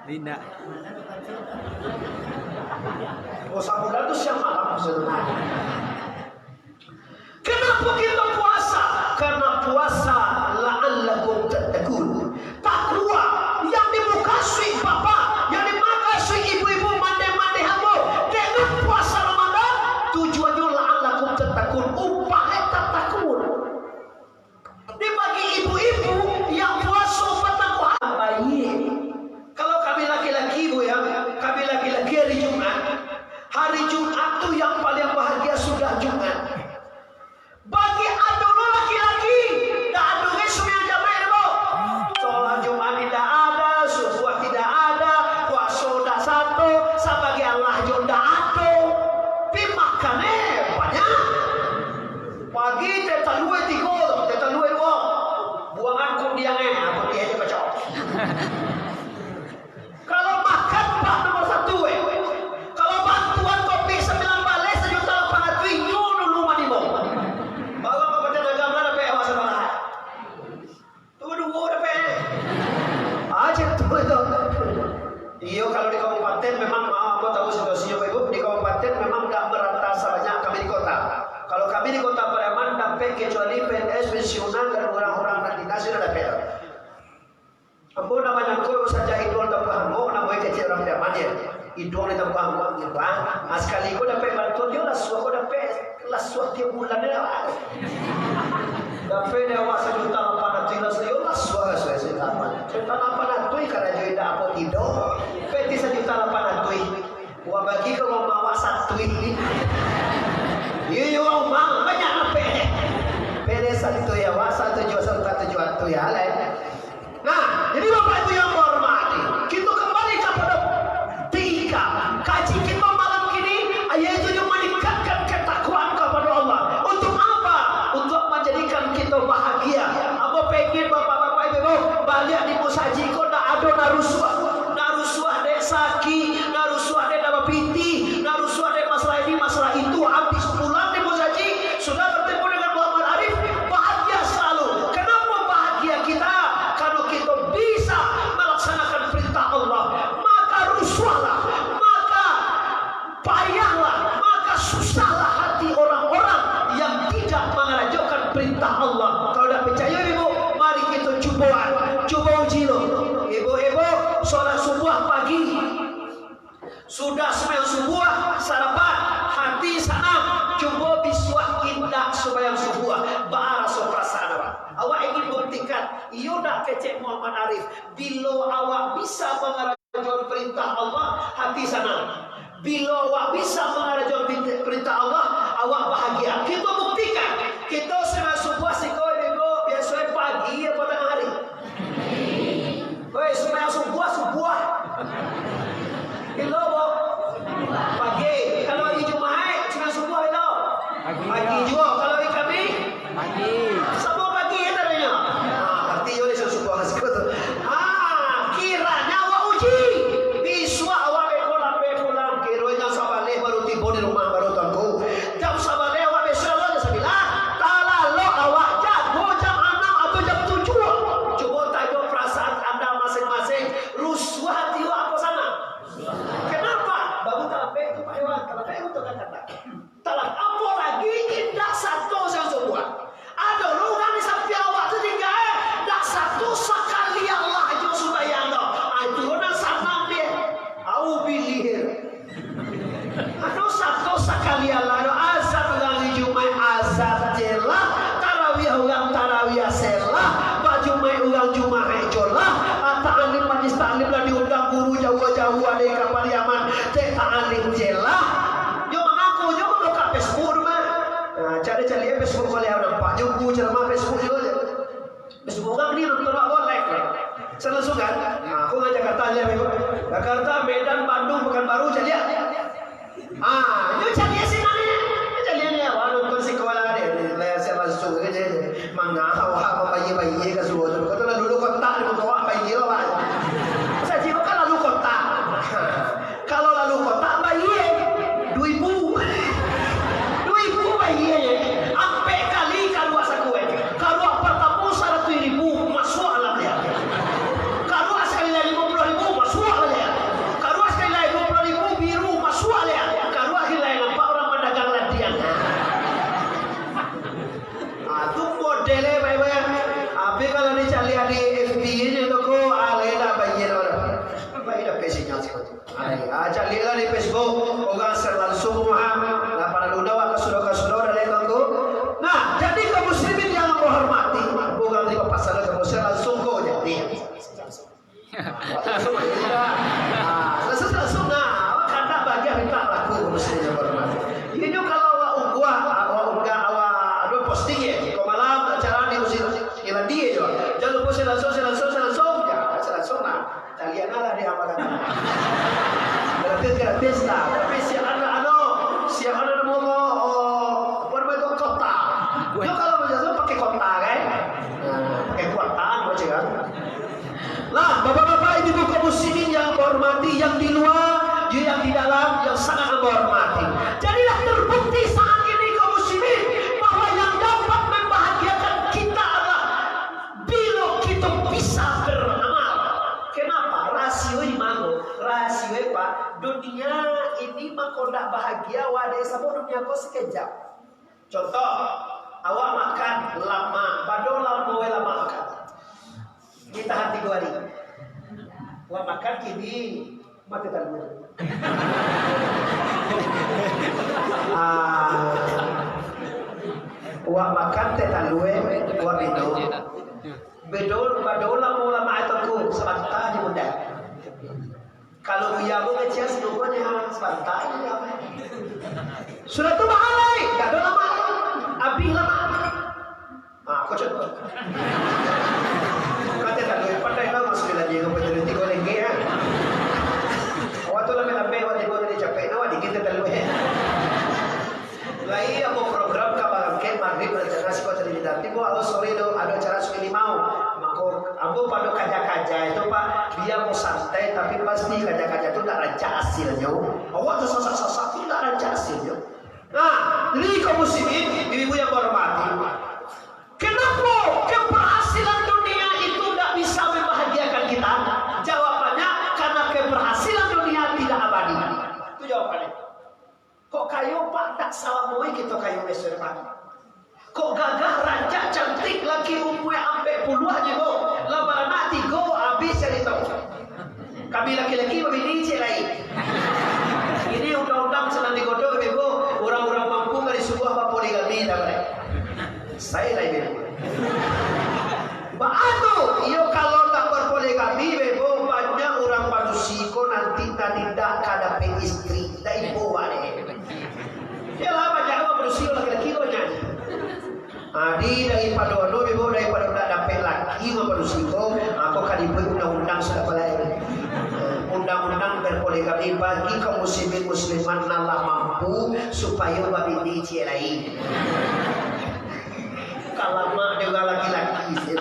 Linda. Oh, sabulan itu siang malam. Kenapa kita puasa? Karena puasa la'allakum tattaqun. Takwa yang dimukasui bapak, yang dimakasui ibu-ibu mande-mande hamba dengan puasa Ramadan tujuannya la'allakum tattaqun, upaya takwa. Dibagi ibu-ibu yang puasa bertakwa bayi. Kalau kami laki-laki ibu ya, kami laki-laki hari Jumat tuh yang paling bahagia sudah Jumat. Bagi adono laki-laki, dah adonnya semua jamaah itu. Sholat Jumat tidak ada, subuh tidak ada, puasa dah satu, sabagi Allah juga ada. Tapi makannya banyak. Pagi tetalue tiga, tetalue dua. Buangan kundiangnya, aku dia aja kacau. Kalau makan pak nomor satu, kalau bantuan kopi 9 balai 1.800.000 dulu manimo. Bawa ke baca dagang ada pe awas mana. Tunggu udah pe. Aja tuh itu. Iyo kalau di kabupaten memang aku tahu situasinya Pak Ibu, di kabupaten memang enggak merata sebanyak kami di kota. Kalau kami di kota Pariaman dapat kecuali PNS pensiunan dan orang-orang dan dinas sudah dapat. Ambo namanya kau saja idol tak paham, namanya kecil orang Pariaman ya. Idol itu paham gitu kan. Sekali kau dapat bantuan dia lah, kau dapat tiap bulan dia lah. Dapat dia awak 1.800.000 dia lah suara saya dapat. 1.800 karena dia tidak apa tidak. Peti 1.800. Wah bagi kalau mau satu ini. Iya orang banyak apa? Peti satu ya, wah 1.700 ya lah. Nah, jadi Bapak Ibu yang hormati, kita kembali kepada 3 kaji kita malam ini, yaitu yang meningkatkan ketakwaan kepada Allah. Untuk apa? Untuk menjadikan kita bahagia. Apa pengen bapak-bapak ibu balik di musaji kok nak ada narusuah dek saki, narusuah dek nama piti, narusuah dek masalah ini masalah itu. Habis pulang di musaji sudah bertemu dengan Muhammad Arif, bahagia selalu. Kenapa bahagia kita? Kita bisa melaksanakan perintah Allah, maka rusuhlah, maka payahlah, maka susahlah hati orang-orang yang tidak mengerjakan perintah Allah. Kalau tidak percaya ibu, mari kita coba uji lo. Ibu-ibu sholat subuh pagi, sudah sembahyang subuh sarapan, hati senang, coba biswah indah sembahyang subuh, bahasa perasaan apa? Awak ingin buktikan, iyo dak kecek Muhammad Arif. Bila awak bisa mengerjakan perintah Allah, hati senang. Bila awak bisa mengerjakan perintah Allah, awak bahagia. Kita buktikan. Kita semua subuh sikoi ibu biasa pagi atau tengah hari. Woi, semua subuh. Kita pagi. Kalau di Jumat semua subuh itu. Pagi juga. Kalau di kami pagi. Kiranya awak uji biswa awak pulang kironya sabaleh baru tiba di rumah baru tangku jam sabaleh awak besok aja sebilah kalau awak jago jam 6 atau jam 7 coba tanya perasaan anda masing-masing rusuh hati awak apa sana kenapa baru talape itu Pak Iwan talape itu kata talak apa lagi indah satu yang sebuah ada orang di samping awak tu tinggal dah satu sekali Allah aja supaya anda itu orang senang dia au pilih ada satu sekali Allah azab kali Jumat azab jelah tarawih orang tarawih selah baju mai orang Jumat jelah ta'alim majlis ta'alim lah diundang guru jauh-jauh ada ke Pariaman ta'alim jelah yo mengaku yo buka Facebook mah cari Facebook boleh nampak jumpa ceramah Facebook juga Facebook kan ni nonton awak like selesai kan aku ngajak Jakarta aja Jakarta Medan Bandung Pekanbaru jadi ya yo jadi sih namanya jadi ni awak nonton sekolah deh lah saya masuk aja mangga hawa bayi ke suatu kata dulu kontak dengan awak bayi lah saya jiwa kan lalu kontak kalau lalu kontak bayi 2000 bayi sampai kali kalau asa kue kalau pertama 100.000 masuk alam dia kalau sekali 50.000 masuk aja Aja lihat di Facebook, orang langsung nah para ludawa kesudah lekangku. Nah, jadi kaum muslimin yang menghormati, bukan di pasar kaum muslim langsung kau jadi. Langsung nah, karena bagian kita laku muslim yang menghormati. Ini kalau awak posting ya, kau malam acara di muslim ilan dia juga. Jangan lupa saya langsung ya, saya langsung nah. Kalian lah dia apa kata? Gratis lah. Tapi siapa ada mau itu kota. Yo kalau berjasa pakai kota kan? Pakai kuartaan macam kan? Lah, bapak-bapak ibu kaum muslimin yang menghormati, yang di luar, yang di dalam, yang sangat menghormati. Jadilah terbukti saat ini kaum muslimin bahwa yang dapat membahagiakan kita adalah bila kita bisa beramal. Kenapa? Rasio Pak, dunia ini mah kau tak bahagia wadah sama dunia kau sekejap. Contoh, awak makan lama, badola mau lama makan. Kita hati dua hari. Awak makan kini mati tanpa. Awak makan tetalue, awak bedol badola mau lama itu sebentar di muda. Kalau dia mau ngecias nukonya sebentar ini apa? Sudah tu mahalai, tak ada lama, abis lama. Kau coba. Kata tak boleh pandai lah masuk lagi kau penjelasan kau lagi ya. Awak tu lah melambai awak tiba dari capek, awak dikit tak boleh. Lagi aku program kabar kem maghrib rencana sih kau terlibat. Tiba awak sore do ada acara suami mau. Aku pada kaja-kaja itu Pak, dia mau santai tapi pasti kaja-kaja itu tidak rancak hasilnya. Awak tuh sasak-sasak itu tidak rancak hasilnya. Nah, ini kaum muslimin, ibu yang hormati. Kenapa keberhasilan dunia itu tidak bisa membahagiakan kita? Jawabannya karena keberhasilan dunia tidak abadi. Itu jawabannya. Kok kayu Pak tak salah mau kita kayu besar Pak. Kok gagah rancak cantik lagi umurnya sampai puluhan juga. Lebaran nanti go habis cerita. Kami laki-laki begini celai. Ini undang-undang sedang digodok bego orang-orang mampu dari sebuah poligami dah boleh. Saya lagi bego. Baatu, iyo kalau tak berpoligami bego banyak orang panusiko nanti tidak kadapi istri, dah ibu wale. Ya lah banyak orang panusiko laki-laki banyak. Adi daripada doa bebo daripada tak dapat lagi manusia aku kan dibuat undang-undang sudah mulai undang-undang berpoligami bagi kaum muslimin muslimat Allah mampu supaya babini cielai kalau mak juga laki-laki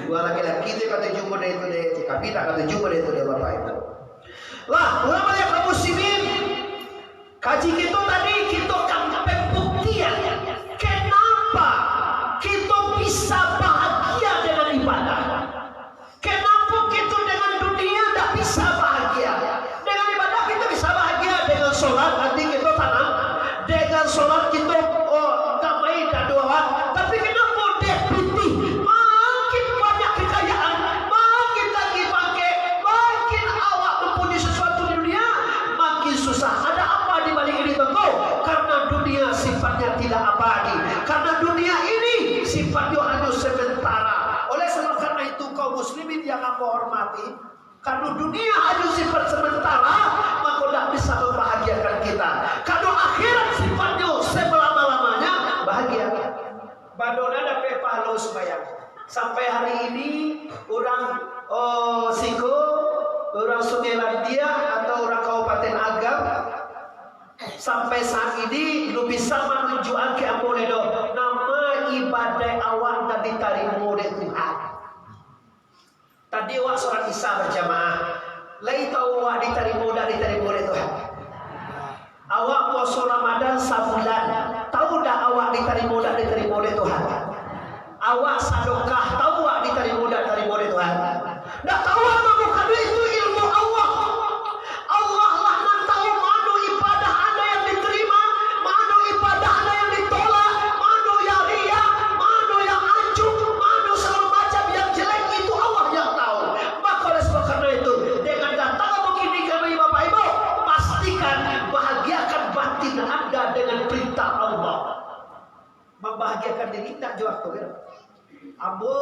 dua laki-laki dia kata jumpa dia itu dia tapi tak kata jumpa dia itu dia bapak itu lah ulama yang kaum muslimin kaji kita tadi kita kan pembuktian kenapa kita bisa bahagia dengan ibadah. Kenapa kita dengan dunia tidak bisa bahagia? Dengan ibadah kita bisa bahagia. Dengan sholat nanti kita tanam. Dengan sholat kita damai dan doa. Tapi kenapa dia putih? Makin banyak kekayaan, makin lagi pakai, makin awak mempunyai sesuatu di dunia, makin susah. Ada apa di balik ini tentu? Karena dunia sifatnya tidak abadi. Karena dunia ini sifatnya hanya sementara. Oleh sebab karena itu kaum muslimin yang aku hormati, karena dunia hanya sifat sementara, maka tidak bisa membahagiakan kita. Karena akhirat sifatnya selama-lamanya bahagia. Badona dapat pahala sembahyang. Sampai hari ini orang Siko, orang Sungai Landia atau orang Kabupaten Agam sampai saat ini lu bisa menunjukkan ke Amoledo nama ibadah awak dan diterima oleh Tuhan. Tadi awak sholat isya berjamaah, lain tahu awak diterima oleh Tuhan. Awak puasa Ramadan sebulan, tahu dah awak diterima oleh Tuhan. Awak sedekah, tahu awak diterima oleh Tuhan. Dah tahu apa bukan itu ilmu Allah. Allah lah yang tahu mana ibadah anda yang diterima, mana ibadah anda yang ditolak, mana yang riya, mana yang anjur, mana segala macam yang jelek itu Allah yang tahu. Maka oleh sebab karena itu dengan datang diri tak jual tu kan. Abo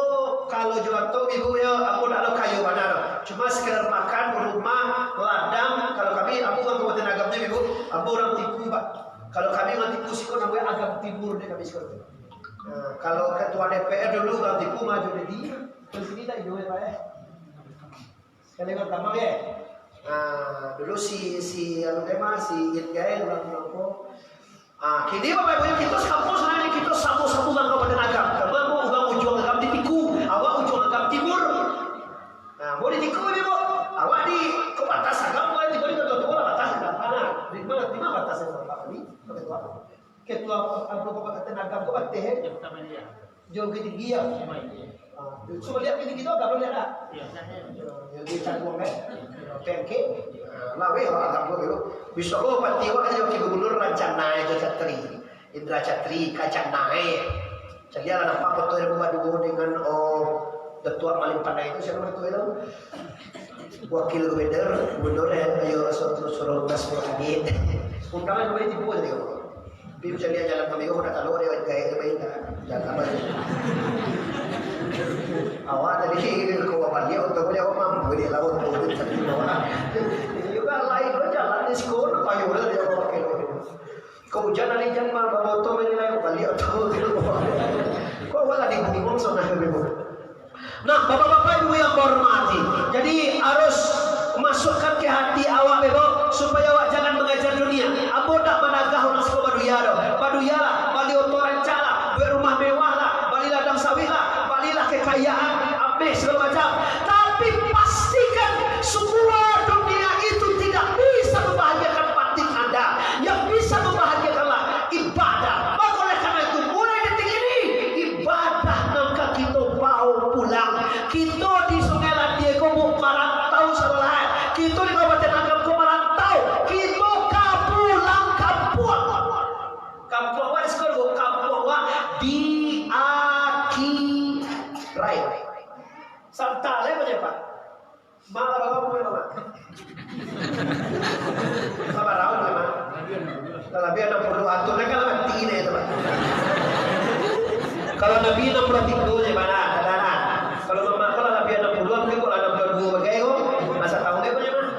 kalau jual tu ibu ya, abo nak lo kayu mana? Cuma sekedar makan rumah ladang. Kalau kami abo kan kabupaten Agam ni ibu, abo orang tipu pak. Kalau kami orang tipu sih kau namanya Agam Timur ni kami sekarang. Kalau ketua DPR dulu orang tipu maju jadi, terus ini tak jual pak eh. Sekali kan gampang ya. Dulu si anu tema si Itgael orang ko. Kini Bapak Ibu kita kampus sana kita sabu-sabu kan Kabupaten Agam. Karena mau ugang ujung Agam ditiku, awak ujung Agam Timur. Mau ditiku ini bu, awak di ke batas Agam boleh tiba di ketua batas Agam mana? Di mana batasnya Bapak ini? Ketua Kabupaten Agam ko batte he? Jauh ketinggian. Coba lihat ini kita Agam lihat tak? Yang di Cangguang kan? Pengke. Lawe Agam ko itu. Bisa lo patiwa aja ke gubernur Rancana itu Catri, Indra Catri kacang naik. Jadi ada apa foto yang beradu dengan ketua paling pandai itu siapa itu? Wakil gubernur ayo suruh gas lagi. Undangan boleh dibuat dia. Biar jadi jalan kami udah kalau dia gaya main jalan apa? Awak tadi kau apa dia untuk dia mampu dia lawan tu jadi orang. Juga lain jalan di sekolah payu dia pakai. Kau hujan hari jam bawa motor menilai kali atau kau wala di bumi sana begitu. Nah, bapak-bapak ibu yang hormati, jadi harus masukkan ke hati awak bebo supaya awak jangan mengajar dunia. Abo tak menagah orang sekolah baduyara, bali otoran cala, berumah mewah lah, bali ladang sawit lah, balilah kekayaan, abis segala macam. Tapi pastikan semua dunia itu tidak bisa membahagiakan batin Anda. Yang bisa membahagiakanlah ibadah. Maka oleh karena itu mulai detik ini ibadah nangka kita bau pulang. Kita di Sungai Landiego mau merantau sebelah. Kita di Kabupaten Agam mau merantau. Kita kapulang kampung. Kampung awak di sekolah, kampung awak di Akirai. Santale apa Pak? Malah bapak punya apa? Sabar raun memang. Kalau Nabi 60 atur, mereka lah mati ini ya Pak. Kalau Nabi 63 gimana? Kadang-kadang. Kalau Nabi 62 mungkin kalau 62 bagaimana? Masa tahun dia punya mana?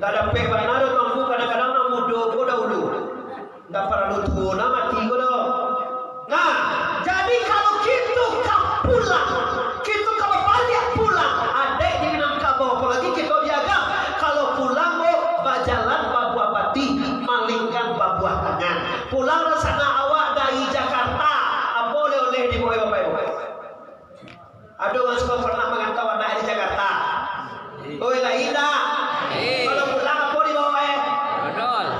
Tak ada pek benar tangguh kadang-kadang nak muda ko dahulu. Tak perlu tua nak mati ko dah. Nah, jadi kalau kita pulang, kita kalau balik pulang, adek di Minangkabau, apalagi kita jaga. Kalau pulang bajalan babuah pati, malingkan babuah tangan. Pulang sana awak dari Jakarta, apa oleh-oleh di bawah bapak-bapak. Ada orang suka pernah mengantau anak di Jakarta. Oh lah indah. Kalau pulang apa di bawah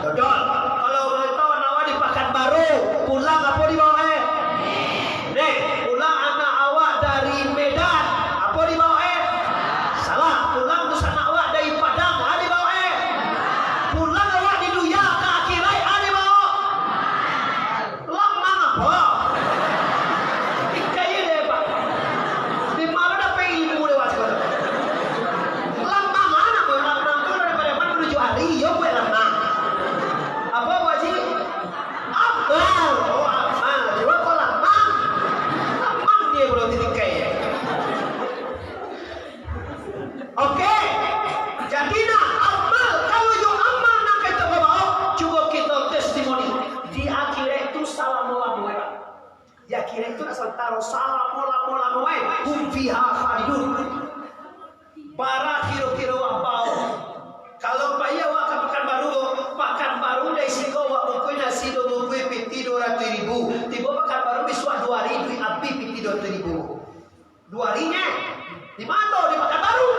dodol. Kalau mengantau anak di Pekanbaru, pulang apa di bawah nih, pulang anak awak dari Medan, apa di bawah salah, pulang terus anak awak dari Padang, di bawah pulang awak di Duya ke Akirai, di bawah lamang apa? Ikai deh Pak, di mana dah pengen ilmu lewat sekolah? Lamang mana boy? Lamang tu daripada mana menuju hari, yo boy lamang. Apa Pak Haji? Abang, abang, coba kau lamang. Dia belum ditingkai. Oke. Jadi nak amal, kalau yo amal nak kita bawa, cuba kita testimoni. Di akhirat itu salam mola moe. Di akhirat itu asal taruh salam mola moe. Hum fiha khalidun. Para kiro-kiro bau. Kalau Pak ya wak Pekanbaru dari siko wak mungkin nasi do mungkin piti 200.000. Tiba Pekanbaru biswa 2.000 api piti 200.000. 2.000-nya di mana di Pekanbaru?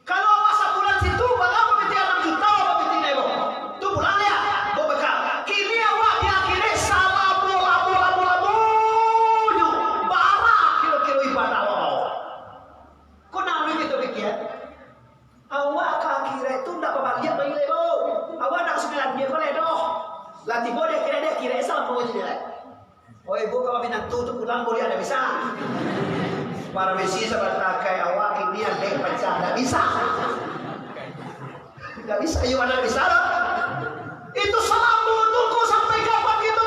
Kalau awak sebulan situ bagaimana piti anak kita apa piti nebo? Tu bulan ya, bawa bekal. Kini awak di akhirnya salah bola bunyu. Bara kilo-kilo ibadah awak. Kau nak ambil kita pikir? Awak ke akhirnya itu tidak berbahagia bagi lebo. Awak nak 9 dia boleh doh. Lah tiba dia kira salah mau jadi. Oh ibu kalau minantu tu pulang boleh ada bisa. Para besi sebentar kayak awak ini ada pecah tidak bisa. Tidak bisa, you ada bisa. Itu salam tunggu sampai kapan kita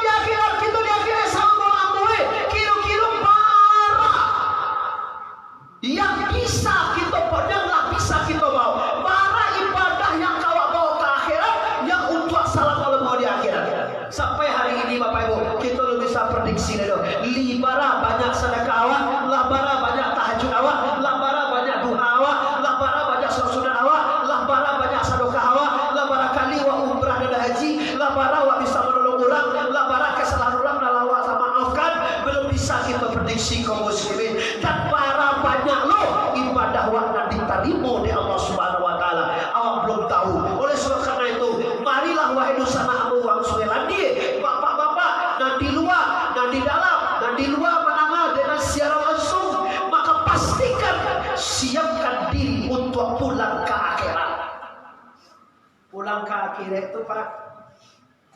akhirat itu Pak,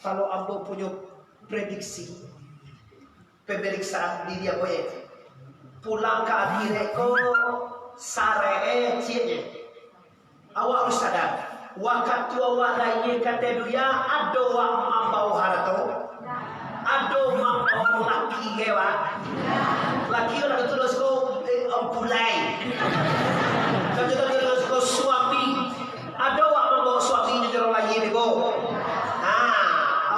kalau ambo punya prediksi pemeriksaan diri aku pulang ke akhirat ko sare cinya awak harus sadar waktu awak lainnya kata duya ada awak mambau harto ada mambau laki hewa laki orang terus ko empulai kalau terus ko suami ada awak mambau suami jero lain ko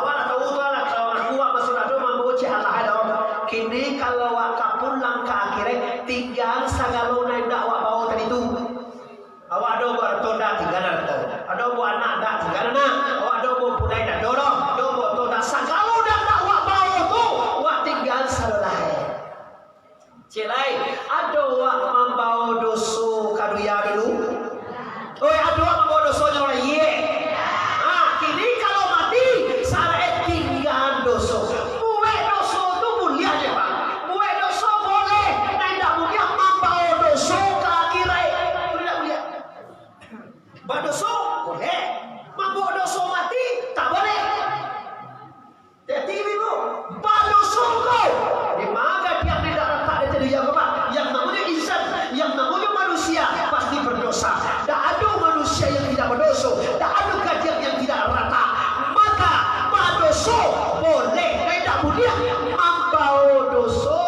awak tahu tu lah kalau aku masuk ada mambau ci Allah ada kini kalau awak pulang ke akhirat tinggal sagalona ndak awak bawa tadi tu awak ada buat toda tinggal ada buat anak dak tinggal anak awak ada buat pulai dak dorong ada buat toda sagalona ndak awak bawa tu awak tinggal salah celai ada awak membawa dosa kaduya dulu ada awak membawa dosa orang ye kini kalau mati salah tinggal dosa dosa boleh, mabuk dosa mati tak boleh. Jadi ibu, dosa kau. Di mana dia tidak letak di dunia apa? Yang namanya insan, yang namanya manusia pasti berdosa. Tak ada manusia yang tidak berdosa, tak ada kajian yang tidak rata. Maka dosa boleh, tidak boleh mabau dosa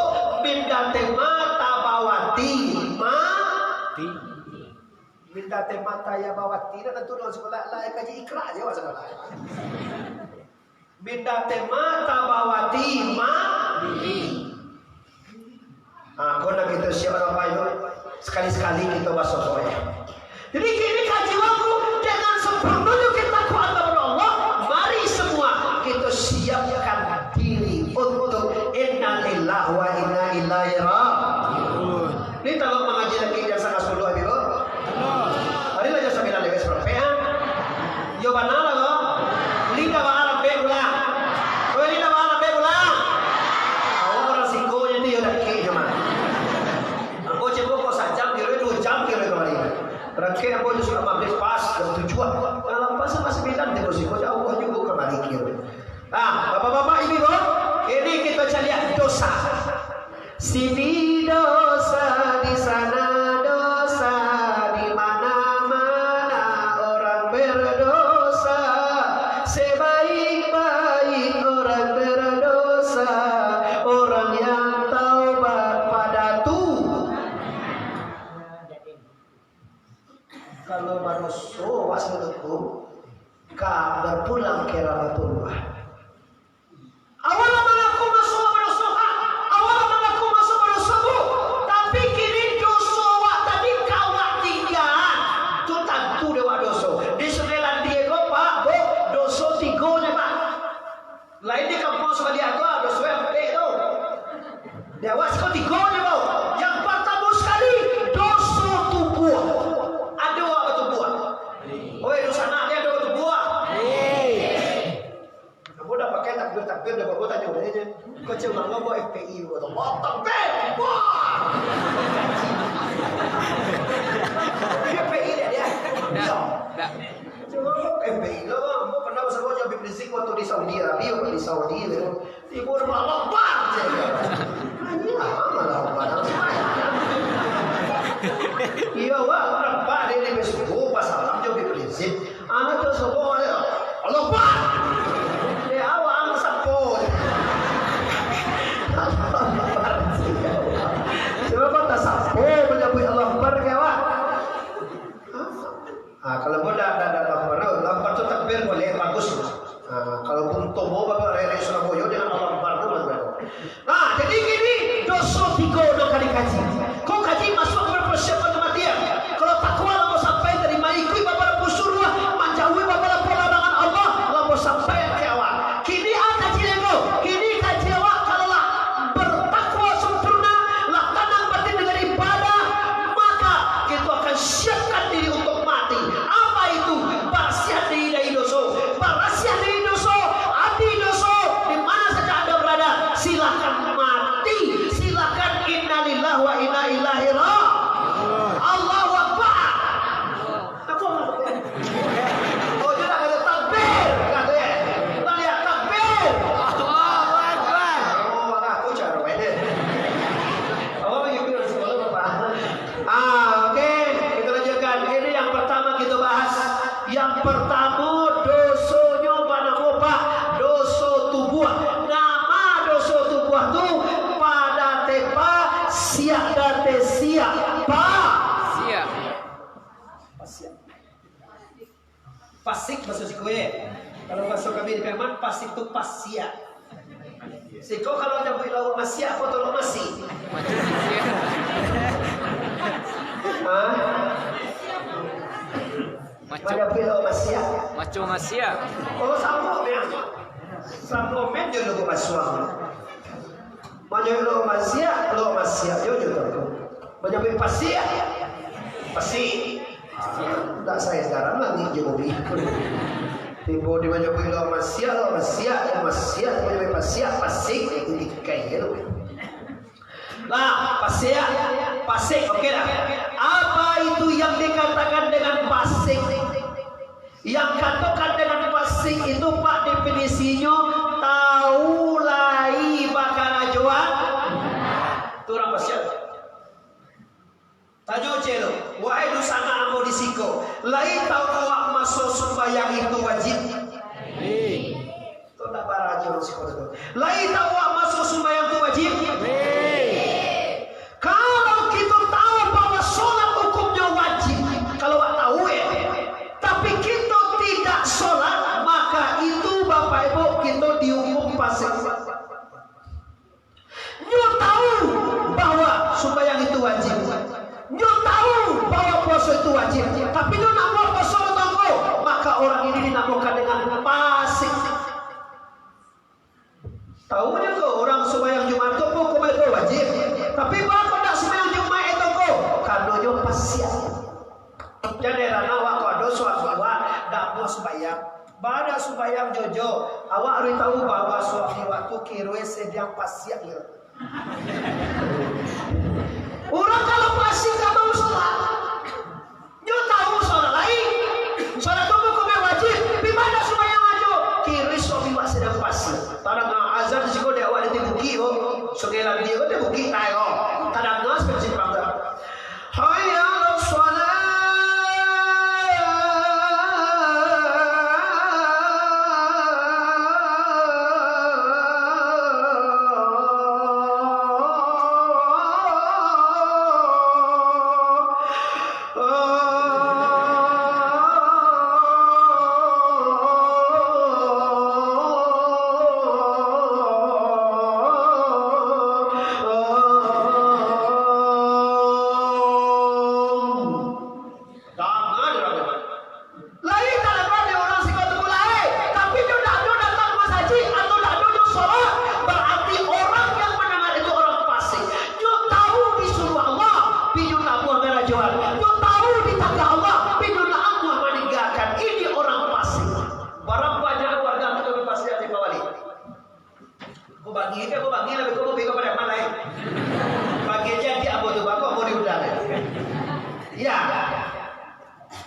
bindate mata bawati mati. Minta mata ya bawati dan tentu dalam sekolah lah kaji ikra je wa sekolah. Minta mata bawati mati. Kau nak kita siapa apa itu sekali-sekali kita masuk soalnya. Jadi kini kaji waktu dengan sempurna kita kuat kepada Allah. Mari semua kita siapkan diri untuk inna lillahi wa inna ilaihi raji'un. Ini kalau mengaji lagi yang sangat 10 hari lo. Hari lah jasa bilang lepas berapa ya? Yo banala lo, lida banala begula, oh lida banala begula. Awak orang singkonya ni yo dah kek cuma. Aku cebok kau sajam kira 2 jam kira kemarin. Terakhir aku sudah 15 pas dan tujuan. Kalau pas masih bilang dia bersiko jauh juga kemarin kira. Bapak-bapak ibu, ini kita cari dosa. Sini dosa di sana. Kalau manusia wasmudukum ka berpulang ke rahmatullah. Awal mengaku masuk berdosa, awal mengaku masuk berdosa bu, tapi kini dosa wak tadi kawak tinggal. Tu tentu dewa dosa. Di sebelah dia kau pak, bu dosa tigonya pak. Lain di kampung sebelah dia tu dosa yang pek tu. Dewa sekau tigonya bu. Yang pertama sekali dosa tubuh. Ada wak betul buah. Oi dosa nak dia ada betul buah. Kamu dah pakai takbir dah bawa tanya orang ni. Kau cuma ngomong FPI kau tu. Oh takbir. Wah. FPI dia. Ya. Cuma FPI lah. Kamu pernah bersama Habib Rizik waktu di Saudi Arabia, di Saudi tu. Ibu nama Allah Akbar. Malah Akbar. Iya wah, berapa dia ni besok pasal alam jauh prinsip. Anak tu semua ada. Allah Akbar. Dia awam sapor. Sebab tak sapor menyebut Allah Akbar ke awak. Kalau bodoh ada Akbar tu takbir boleh bagus. Kalau pun tobo bapak rere Surabaya dengan Allah Akbar tu bagus. Jadi gini dosa 3 dok kali kaji. Kau kaji masuk berpersiapan kematian. Kalau takwa lalu sampai terima ikut bapak surga, menjauhi bapak pelarangan Allah, lalu sampai ke awak. Kini kaji lego, kini kaji awak kalau lah bertakwa sempurna, lakukan batin dengan ibadah, maka kita akan siapkan diri untuk mati. Apa itu? Bersiap diri dari dosa, bersiap dari dosa, adi dosa, di mana saja anda berada, silakan mati, silakan innalillahi wa inna ilaihi raji'un. Allahu Akbar. Oh, dia ada takbir. Pasik bahasa Siko ya. Kalau bahasa kami di Peman, pasik itu pasia. Siko kalau ada bilang masia, apa tolong masih? Ada bilang masia. Macho masia. Oh sama ya. Sama men dia lo masuang. Banyak lo masia yo yo tu. Banyak pasia. Pasi. Tak saya sekarang lagi jobi. Tibo di banyak lo masia, banyak pasia, pasik itu kayak lo. Nah, pasik, oke lah. Apa itu yang dikatakan dengan pasik? Yang katakan dengan pasik itu Pak definisinya tahu lai bakal ajuan. Itu orang pasik. Tanya celo, wahai dosa amo disiko. Lai tahu awak masuk sembahyang itu wajib. Itu tak barajo disiko itu. Lai tahu awak masuk sembahyang itu wajib. Kalau kita tahu bahwa sholat hukumnya wajib, kalau awak tahu ya. Tapi kita tidak sholat, maka itu Bapak Ibu kita dihukum pasik. Nyo tahu bahwa sembahyang itu wajib. Nyo tahu bahwa puasa itu wajib. Tapi nyo nak buat puasa tonggo, maka orang ini dinamakan dengan pasik. Tahu nyo ke orang sembahyang Jumat itu hukum itu wajib. Tapi bapak tak sembahyang Jumat itu kok, karena nyo pasik. Jadi rana awak kado suatu awak tak mau sembahyang. Pada sembahyang jojo, awak harus tahu bahwa suatu waktu kirwe sedang pasik ya. Orang kalau pasik tak mau sholat, nyo tahu sholat lain. Sholat itu hukumnya wajib. Di mana sembahyang aja? Kiri suami wak sedang pasik. Tarang azan sih kau dia awak di buki oh, segelan dia kau di buki tayo. Tarang ngas pensi bangga. Hayya sholat.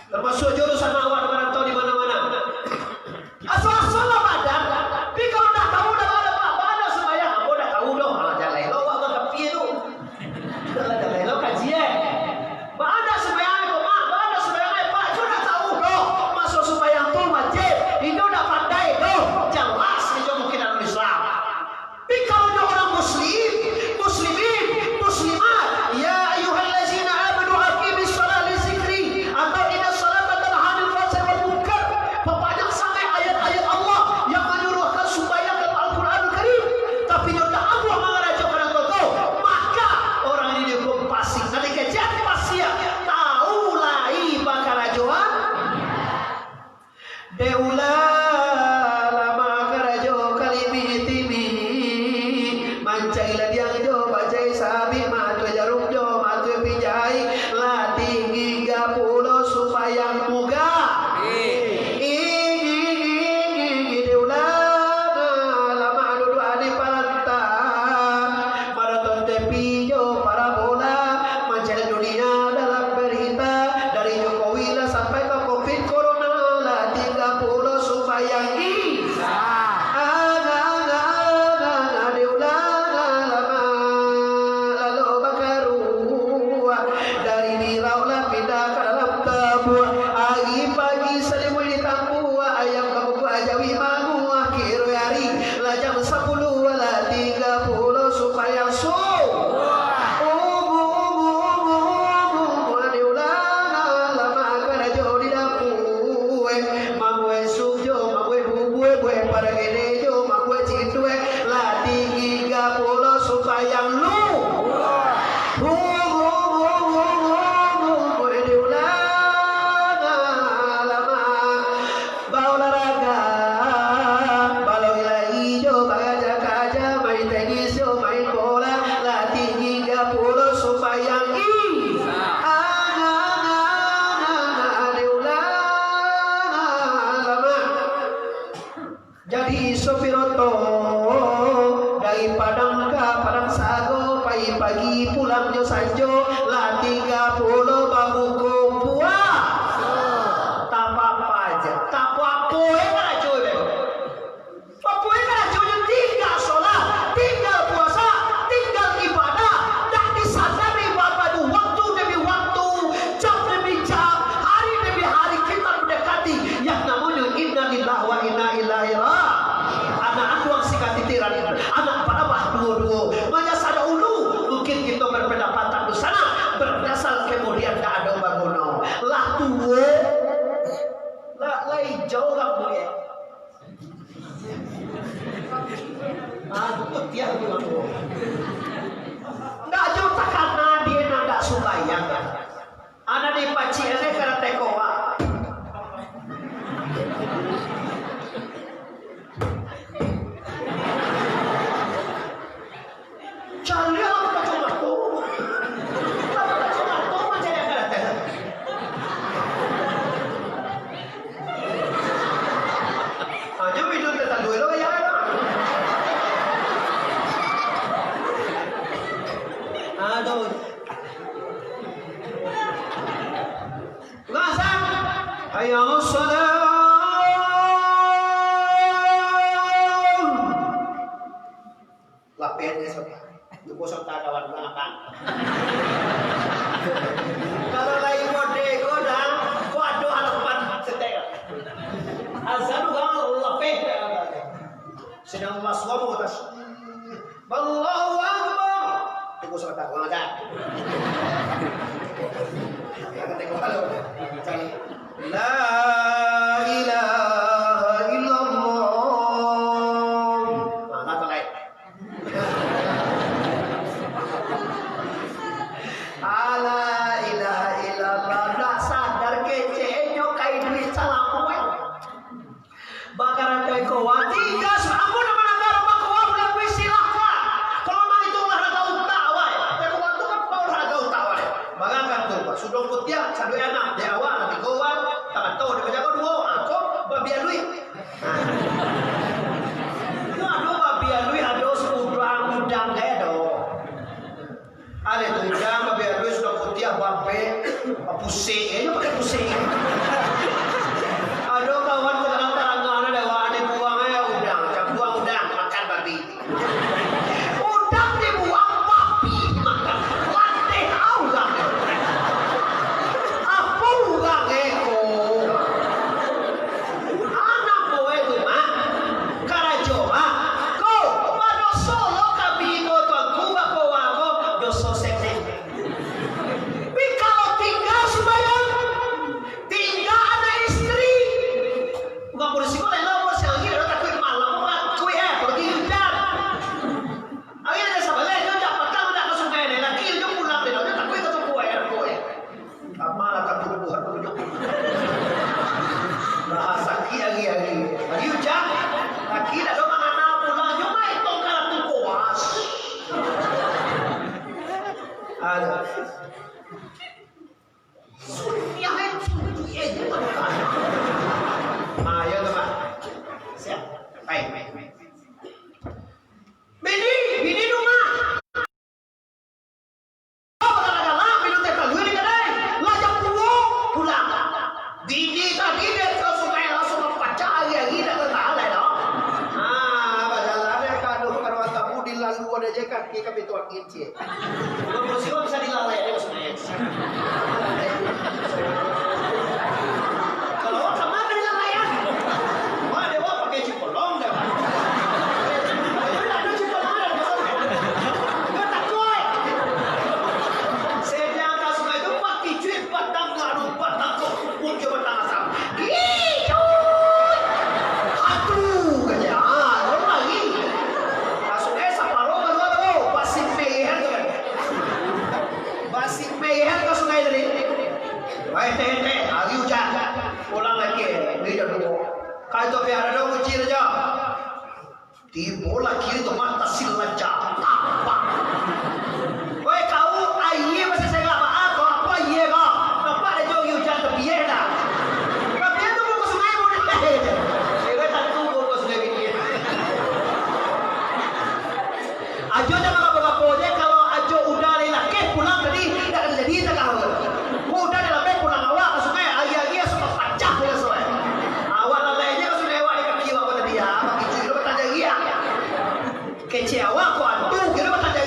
Termasuk jurusan awak merantau di mana-mana. Asal-asal badan, tapi kalau dah tahu dah ada sembahyang, aku dah tahu dong. Jangan lo awak tak kapi tu. Jangan lo kajian. Ada sembahyang itu, ada sembahyang apa? Itu dah tahu dong. Masuk sembahyang tu wajib. Itu dah pandai dong. Jelas itu mungkin dalam Islam. Tapi kalau dia orang muslim, muslimat, ya ayyuhallazina amanu aqimis shalah li zikri atau inna salata tanha 'anil fahsya'i wal munkar. Banyak sangat ayat-ayat Allah yang menyuruhkan sembahyang dalam Al-Qur'anul Karim. Tapi nyata Allah mengajarkan engkau, maka orang ini dihukum pasik. Nanti kejadian pasik tahu lai bakal ajuan. Deula lama karajo kalimi timi mancailah dia jo bacai sabi matu jarum jo matu pijai la tinggi 30 supaya muga deula lama duduk adi palanta maraton tepi jo parabola mancai dunia dalam berita dari Jokowi lah sampai ke Covid Corona la 30 supaya dari diraulah pindah ke dalam tabur air tua la hijau lah boleh. Itu dia bilang nggak juta karena dia nggak suka yang ada di paciannya karena tekoa. Cari apa cuma tuh? Apa cuma tuh macam yang ada? Aja video kita dulu ya. Aduh. Ngazam. Hayya salam. Lapen esok. Kosong tak kawan belakang. Kalau lagi mode godang, waduh harapan setel. Azan orang lapeh. Sedang masuk atas. Allahu Akbar. Kosong tak kawan aja. Yang tengok kalau la ilaha illallah. Nah, nak lain. La ilaha illallah. Nak sadar kece nyokai duit salah kowe. Bakaran kai kowe tiga ampun nama negara kowe boleh kuis silahkan. Kalau mah itu olahraga utawa. Tapi waktu kan olahraga utawa. Bagakan tuh sudah putih satu anak di awal nanti kowe tangan tahu di jago dua aku babian duit. Aduh babian duit aduh udang dedo. Ada tuh udang babian duit sudah putih bape pusing ini pakai pusing. Aduh kawan terang-terang ada ada buangnya udang, buang udang makan babi. Udang dibuang babi makan. Latih aulang. Apa ulang eko? Anak kowe itu mah karajo mah. Ko, pada solo kabigo tuan kuba kowago doso sete. Tapi kalau tinggal sembahyang, tinggal anak istri, nggak boleh sih kalau nggak boleh lagi ada takut malam orang kue pergi hujan. Akhirnya sahabat itu dapat tahu dah kesungai ini lagi itu pulang deh, dia takut itu kue. Malah takut buat tujuh. Bahasa lagi hujan, lagi dah dong anak pulang cuma itu kalau tu kuas. Ada. Sunya itu ayo teman. Siap. Baik. Bini rumah. Pulang. Bini tadi dia langsung membaca lagi dah tertahan dah. Bajalannya kalau tamu dilalu ada je kaki kami tuan kecil. Kalau sih bisa dilalai dia sebenarnya. Kalau sama kan dilalai ya. Wah dewa pakai cipolong dah. Ada cipolong ada masalah. Enggak takut. Sedang kasus itu pakai cuit batang ngaruh batang kok pun coba tangan sama. Gitu. Aduh kaya orang lagi. Langsung saparo baru pasif meher tu kan. Pasif meher ke sungai tadi. Baik teh hari hujan. Pulang lagi dia dulu. Kai tu biar ada uji aja. Di bola kiri tu mata silaja. Apa? Woi kau aye masih saya apa? Aku apa aye kau? Nampak ada jauh hujan tapi ye dah. Tapi itu buku sungai boleh. Saya tak tahu buku sungai ini. Ajo jangan apa-apa je kalau ajo udah lelaki pulang tadi tidak ada jadi tak kau. Udah lelaki pulang awak ke sungai ayah suka pacah dia sungai. Awak lalainya ke sungai awak dekat kiwa apa tadi ya? Apa itu kita bertanya dia. Kece awak kau antu kira bertanya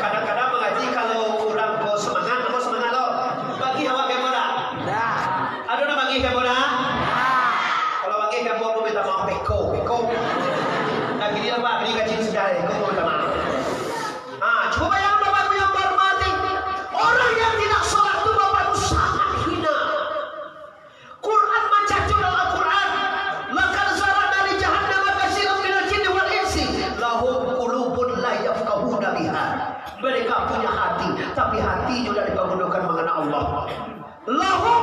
Kadang-kadang mengaji kalau kurang kau semangat lo. Bagi hawa kemana? Ada nak bagi kemana? Kalau bagi kamu aku minta maaf peko. Nah gini lah Pak, ini kecil sekali. Aku mau minta maaf. Coba bayang Bapak yang hormati. Orang yang tidak sholat itu Bapak itu sangat hina. Quran mencacu dalam Al-Quran. Laqad zara'na li jahannama katsiran minal jinni wal insi lahum qulubun la yafqahuna biha. Mereka punya hati, tapi hatinya sudah dibangunkan mengenai Allah. Lahum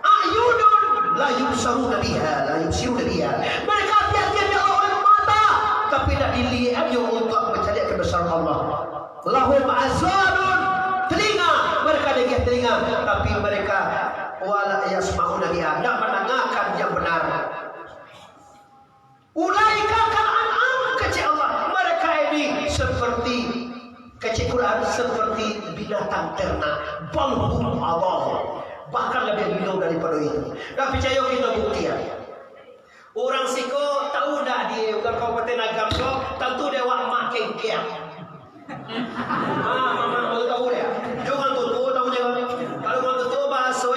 ayunun la yubsiruna biha. Mereka hati-hatinya oleh mata, tapi tidak dilihat untuk mencari kebesaran Allah. Lahum azanun, telinga, mereka dengar telinga, tapi mereka wala yasma'una biha, tidak mendengarkan yang benar. Ulaika kal an'am, kata Allah, mereka ini seperti kata Quran seperti binatang ternak, balhum Allah, bahkan lebih hina daripada itu. Dan percaya kita buktian. Orang siko tahu dah dia bukan kabupaten agam tu, tentu dia wak makin kiam. Mama tahu dia. Jangan tutu tahu dia. Kalau mau tutu bahasa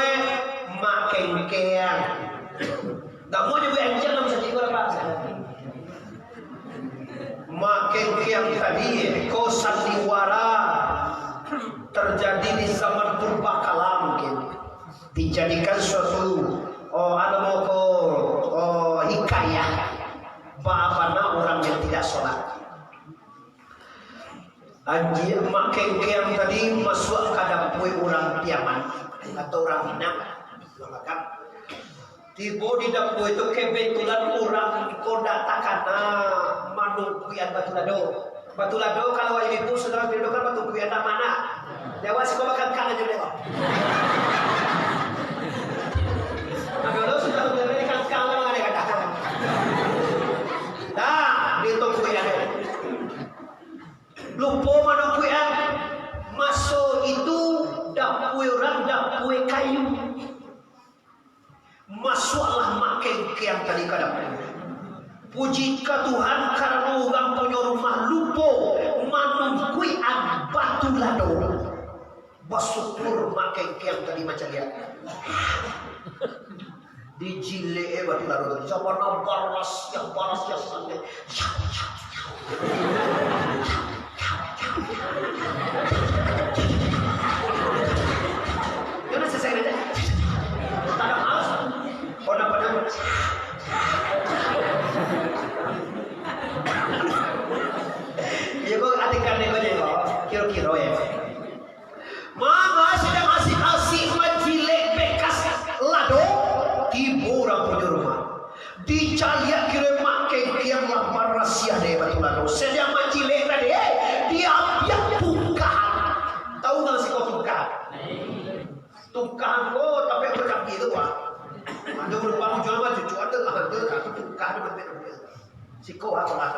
makin kiam. Tak mau dia buat angel nama saja kau apa? Makin kiam tadi kau sandiwara terjadi di zaman purbakala mungkin dijadikan suatu hikayah bagaimana orang yang tidak sholat. Anjir makin kiam tadi masuk ke dapur orang piaman atau orang Minang. Tiba di dapur itu kebetulan orang kodatakan manukuyan Batu Lado kalau ibu saudara bilang kan batu kuyan mana? Dewa sih kau makan aja dewa. Kalau sudah berdiri kan kalau ada katakan. Dah dihitung kuyan. Lupa mana kuyan? Masuk itu dapur orang dapur kayu. Masuklah makin kiam tadi ke dapur. Puji ke Tuhan karena orang punya rumah lupa manungkuian Batu Lado. Bersyukur makin kiam tadi macam dia. Dijile Batu Lado tadi. Siapa nak baras yang sangat. Jangan selesai aja. Tak ada malas. Pada. Ya kok atikan nego kira-kira ya. Mama sedang asik-asik menjilek bekas lado tiba orang punya rumah. Dicaya kira makin kiam lapar rahasia deh Batu Lado. Sedang menjilek tadi dia tungkahan. Tahu nggak sih kau tungkahan? Tungkahan lo tapi berkaki itu wah. Ada berubah muncul apa cucu ada kaki tungkahan berbeda. Si kau apa lah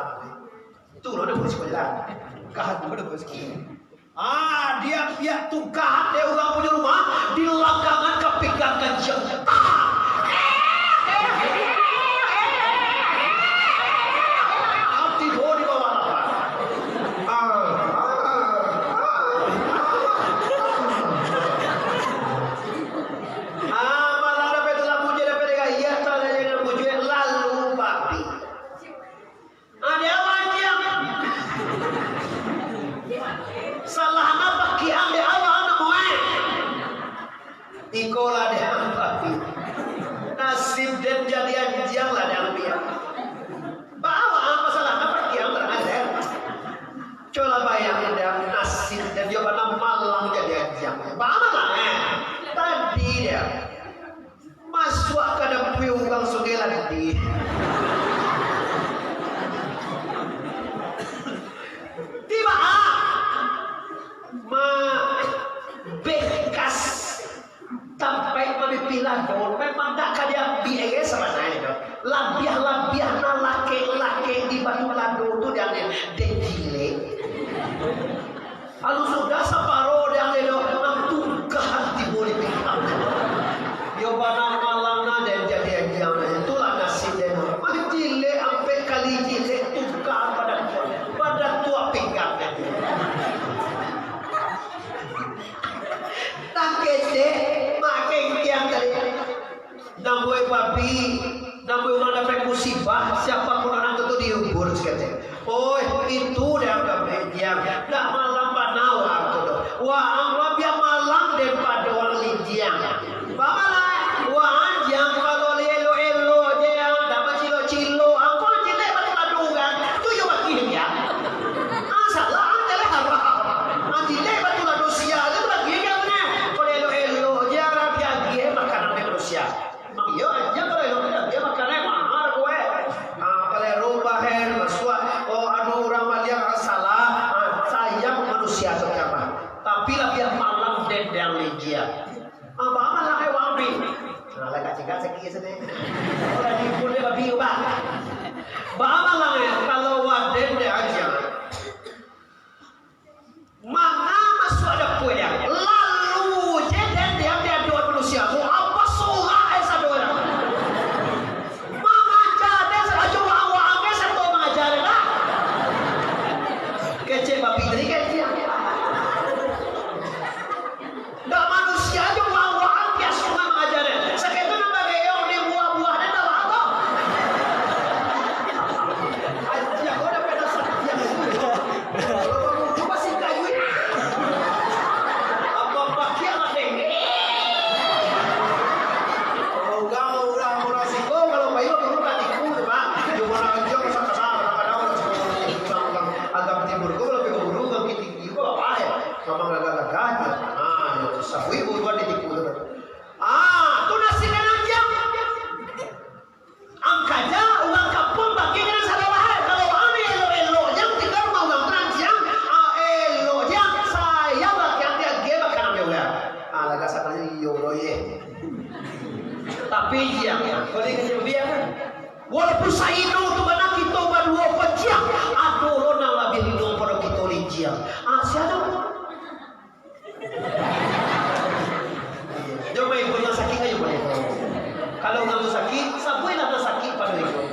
itu loh ada polisi jalan. Tungkahan juga ada polisi. Dia pihak tungkahan dia orang punya rumah di langgangan kepegangkan jengta. Abdi di bawah apa? Malah ada betul puji ada pedega iya tak ada yang puji lalu babi. Ada wajib. Salah apa ki ambil awal anak moe. Ikola dia babi. libur sekali. Oh itu dia udah berdiam. Dah malam banawa tu. Wah angwa biar malam daripada orang lidiam. Bamalah wah anjang kalau elo je dapat cilo angkau jelek pada ladungan. Tu yo bagi dia. Salah adalah harap. Jelek pada manusia tu bagi dia mana? Kalau elo je dia dia makanan manusia. Mak yo anjang kalau dia makanan mahal kowe. Kalau rubah masuk orang malia salah sayang manusia terutama. Tapi lah biar malam dendang legia. Apa malah kayak wambi. Nah, lagi cakap sekali sedih. Orang di pulau babi ubah. Malah kalau waden dia aja. Mana masuk ada punya. Lalu jadi dia dua manusia. Apa surah esa dua orang. Mengajar dia saja orang satu mengajar dah. Kecil babi tadi kecil. Dah manusia aja orang biasa semua mengajar. Sekarang tu nampak gaya orang ni buah-buah dan dah apa? Aja kau dah pernah sakit. Kalau kamu cuba sih kayu. Apa pakai lah deh. Orang siko kalau bayi baru dah tipu tu pak. Jom orang jom sama-sama kadang-kadang agak timur kau lebih buru kau tinggi kau apa ya? Memang agak-agak. Sahui buat ditipu tu. Tu nasi kanan jam. Angkanya uang kampung bagi dengan salah. Kalau ane elo yang tinggal rumah uang kanan jam, elo yang saya bagi yang dia dia makan ambil uang. Laga sakanya euro ye. Tapi dia, boleh kerja biar. Walaupun saya itu tu mana kita berdua pecah, ada orang lebih hidup pada kita lijian. Siapa? Jom main punya sakit aja boleh. Kalau kamu sakit, sabuin ada sakit pada itu.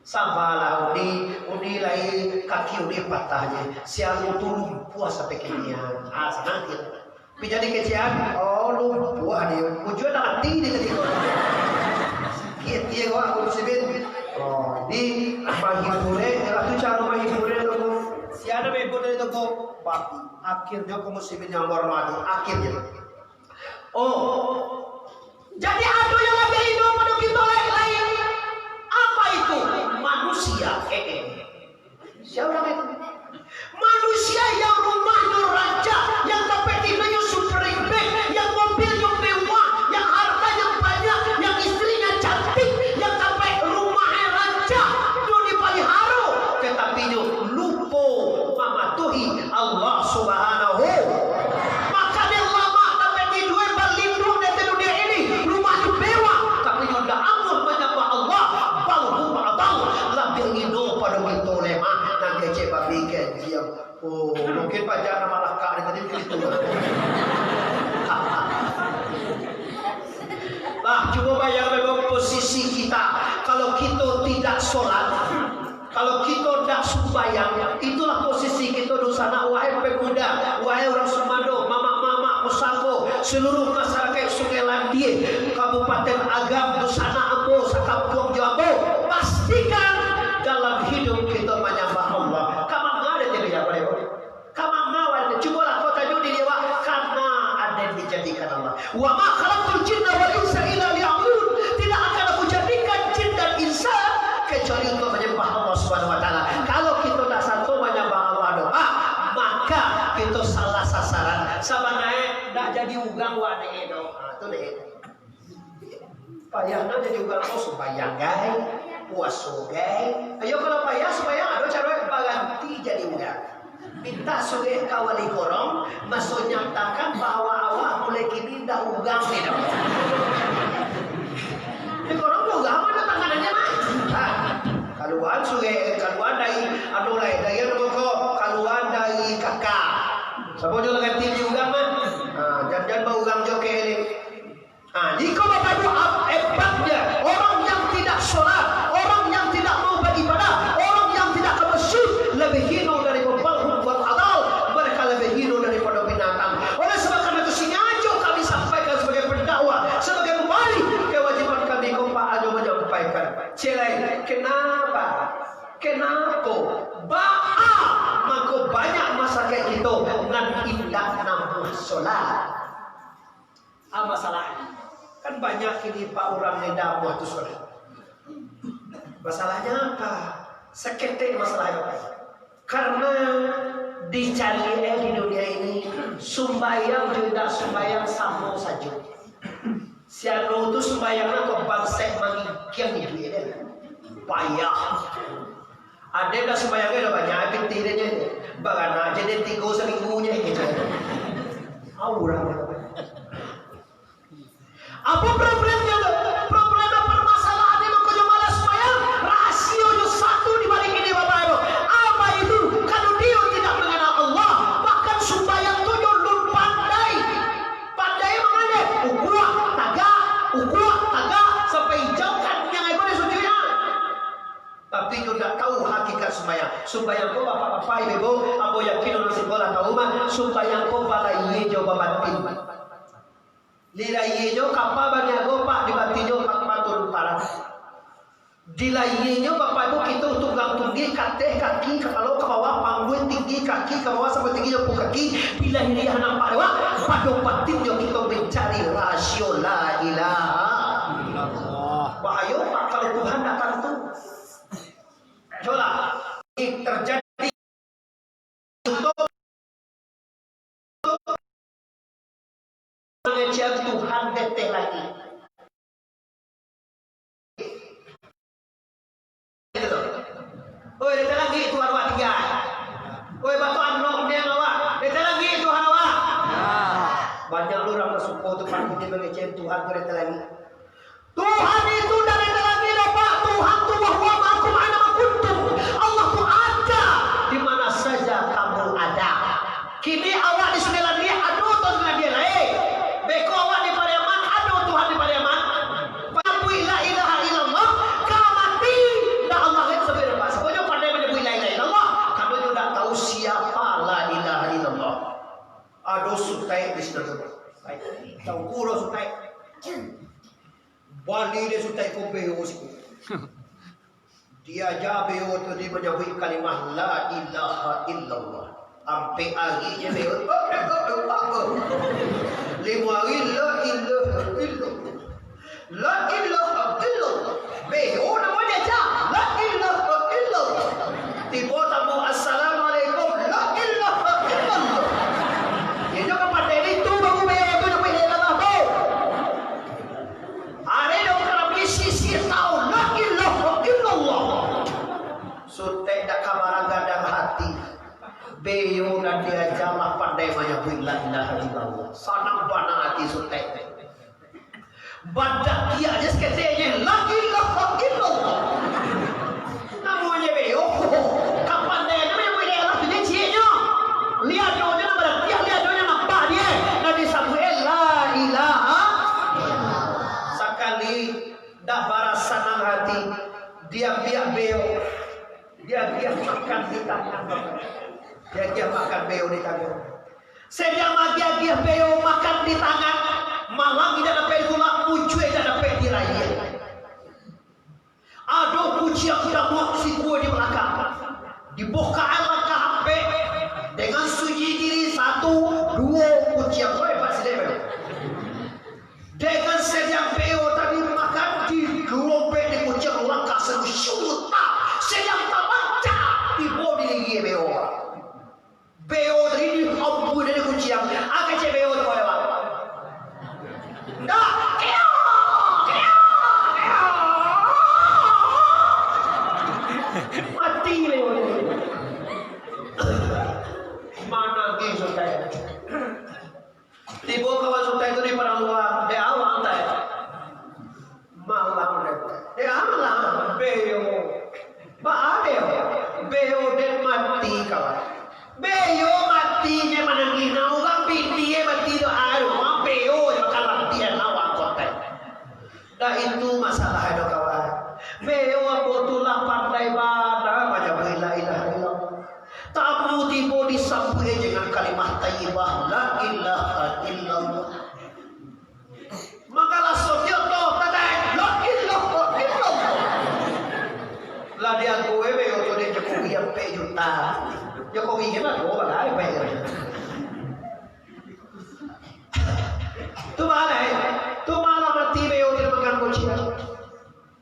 Sabalah uni lagi kaki uni patahnya. Siang turun puas sampai kinian. Senang dia. Jadi kecian, lumpuh dia. Ujung dah mati dia tadi. Sakit dia kau aku sebut. Di mahibure, itu cara mahibure tu. Siapa mahibure tu kau? Akhirnya kau mesti yang hormati. Akhirnya. Jadi ada yang lebih hidup pada kita lain. Apa itu? Manusia. Siapa itu? Manusia yang rumahnya raja, yang tapetinya super big, yang mobilnya mewah, yang hartanya banyak, yang istrinya cantik, yang sampai rumahnya raja, itu dipelihara, tetapi lupa mematuhi Allah Subhanahu. Mungkin pajak nama lakak ni tadi begitu. Cuba bayang memang posisi kita. Kalau kita tidak sholat, kalau kita tidak sembahyang, itulah posisi kita di sana. Wahai pemuda, wahai orang Semado, mama-mama, pusako, seluruh masyarakat Sungai Landie, Kabupaten Agam, di sana Ambo, Sakampung Jambo, pastikan dalam hidup kita menyembah Allah. Kamu ada tidak boleh? Kamu mawar cubalah kota judi dia karena ada yang dijadikan Allah. Wa ma khalaqtul jinna wal insa illa liya'budun. Tidak akan aku jadikan jin dan insan kecuali untuk menyembah Allah Subhanahu wa taala. Kalau kita tak satu menyembah Allah doa, maka kita salah sasaran. Sabanae dak jadi ugang wane doa. Tu deh. Payahna jadi ugang sembahyang gai, puasa gai. Ayo kalau payah sembahyang ada cara baganti jadi ugang. Minta suge kawali korong, masuk nyatakan bahwa awak mulai kini dah ugang ni dah. Ni korong ugang mana tangannya mah? Kaluan suge kaluan dari anu lain dari anu kok kaluan dari kakak. Siapa juga ganti ugang mah? Jangan bau ugang joke ni. Jika bapak doa hebatnya orang yang tidak sholat, orang yang tidak mau beribadah, orang yang tidak ke masjid lebih hina dari pembalhum wal adal, mereka lebih hina daripada binatang. Oleh sebab itu sengaja kami sampaikan sebagai pendakwah, sebagai pembalik kewajiban kami kompak aja menyampaikan. Celai, kenapa Kenapa? Ba'a maka banyak masa kayak itu ngan indah nampuh sholat. Masalah kan banyak ini Pak orang neda buat tu sholat. Masalahnya apa? Seketik masalahnya apa? Karena dicari di dunia ini sumbayang juga sumbayang sama saja. Siapa itu sumbayangnya ke bangsa mengikian itu ya, payah. Ada yang sumbayangnya ada banyak, pintirnya, bahkan aja dia 3 seminggunya gitu. Aurang. Apa problemnya? Problemnya permasalahan ini makanya malas sembahyang. Rasionya satu di balik ini Bapak Ibu. Apa itu? Kalau dia tidak mengenal Allah, bahkan sembahyang itu belum pandai. Pandai mengenai ukuah tagak sampai jauhkan yang ikut sucinya. Tapi itu tidak tahu hakikat sembahyang. Sembahyang ko bapak-bapak ibu, apa yakin orang sekolah tahu mah? Sembahyang ko pala iye jauh babatin. Dilainya kapal banyak gopak dibatinya matur parah. Dilainya bapak ibu kita tunggang tunggi kaki kalau ke bawah panggung tinggi kaki ke bawah sampai tinggi jauh kaki. Bila ini anak parewa pada batin yang kita mencari rasio la ilaha illallah. Bahaya pak kalau Tuhan datang tu. Coba ini terjadi. Mengejar Tuhan detik lagi. Oi, detik lagi Tuhan awak tinggal. Oi, batu anok dia awak. Detik lagi Tuhan awak. Banyak orang masuk kau tempat kita mengejar Tuhan detik lagi. Tuhan itu dari detik lagi Bapak. Tuhan tu bahwa makum ana makuntum. Allah tu ada di mana saja kamu ada. Kini awak di sungai dia aduh tu sungai dia lain. Beko awak di Pariaman, aduh Tuhan di Pariaman. Menyebut la ilaha illallah, kau mati. Dah Allah kan sebenarnya Pak. Sebenarnya pandai menyebut la ilaha illallah. Kamu tidak tahu siapa la ilaha illallah. Aduh sutai di sini. Tahu kurang sutai. Bali dia sutai kau beho sih. Dia jawab tu dia menyebut kalimah la ilaha illallah. Ampe hari je beho. Lima hari la ilaha illallah. La ilaha illallah. Beho namanya aja. La ilaha illallah. Tiba tamu assalamualaikum. La ilaha illallah. Dia juga pandai itu baru beho tu nak pilih Allah tu. Hari dok kalau sisi tahu la ilaha illallah. Sutek dak kabar gadang hati. Beyo dan dia jalan pandai menyebut la ilaha illallah. Sanang bana hati sutek. Badak dia aja seketanya la ilaha illallah. Namanya beyo. Kapan dia menyebut la ilaha illallah cienya. Lihat dia nak berarti lihat dia nampak dia. Nabi Samuel la ilaha illallah. Sekali dah baras sanang hati dia biar beyo. Dia makan di tangan dia makan beo di tangan. Sedang dia beo makan di tangan, malam tidak dapat gula, muncul tidak dapat diraya. Ada kucing yang sudah buat si kue di belakang, dibuka langkah HP dengan suci diri 1, 2 kucing yang boleh pasti dia. Dengan sedang beo tadi makan di gelombek di kucing langkah seluruh sedang terbaca di bodi lagi beo. Beo tadi ampun dari kucing. Agak cek beo tu boleh apa? Dah, keo. Mati beo. Mana ke sutai? Tiba kawan sutai tu di padang luar. Dia awang tak? Malang dia malang beo. Beo. Beo dan mati kawan. Beo mati je mana gina orang binti mati tu air orang beo je kalau dia lawan kotak. Dah itu masalah ada kawan. Beo apa tulah pandai bana banyak la ilaha illallah. Tamu tiba disambut dengan kalimah thayyibah la ilaha illallah. Maka langsung dia tahu kata la ilaha illallah. Lah dia kowe beo tu dia dia pe juta. Jokowi gimana? Oh, bagay pe. Tumala mati beyo din makan kucing.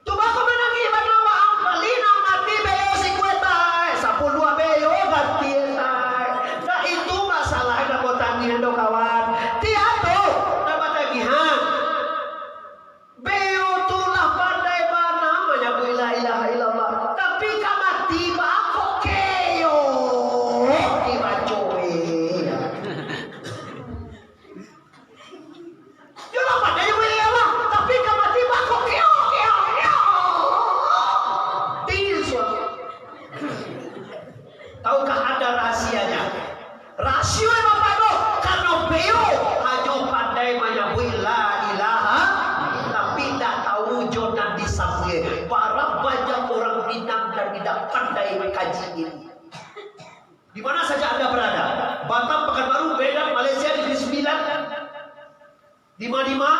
Tumako menangi banawa ang balina mati beyo si kweta. 10 beyo ganti tay. Na itu masalah na botangihan do kawan. Tiato na batagihan. Beyo tulah pandai bana menyebut la ilaha illallah. Tapi kamati ba ako keyo. Di bacoy. Yo pandai boleh apa? Tapi kamati ba ako keyo. Tahukah ada rahasianya? Rasio Bapak Ibu, karena beliau hanya pandai menyebut la ilaha, tapi tidak tahu wujud dan disambung. Para banyak orang Minang dan tidak pandai mengkaji ini. Di mana saja Anda berada, Batam, Pekanbaru, Medan, Malaysia, Negeri Sembilan, di mana?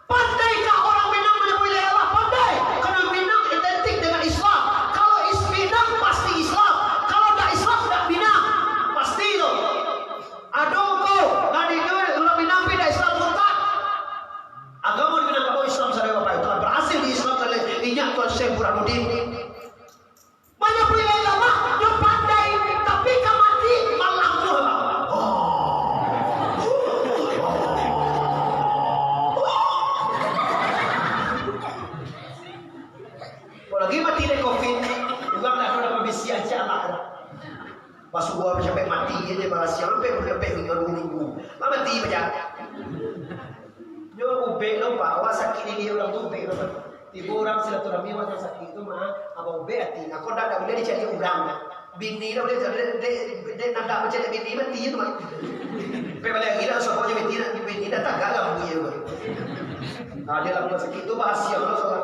Pandaikah orang Minang menyebut la ilaha? Pandai, karena Minang identik dengan Islam. Kalau Minang pasti Islam. Adongko, nadi ulah Minang pindah Islam murtad. Agama Minang kamu Islam sadaya Bapak telah berhasil di Islam oleh Inyak Tuan Syekh Burhanuddin. Banyak pilih lama, yang pandai, tapi kamati malam tuh. Kalau lagi mati deh COVID, juga nggak ada mabisi aja lah. Pas gua sampai mati aja balas sampai minggu 2 minggu. Mati aja. Yo ube lo Pak, wa sakit ini orang tuh ube lo. Ibu orang silaturahmi wa sakit itu mah abang ube ati. Aku dah boleh dicari orang. Bini lo boleh de nanda macam bini mati itu mah. Pe balik lagi dah soalnya bini dah tak gagal punya gua. Nah dia lalu sakit itu bahasa lo soal.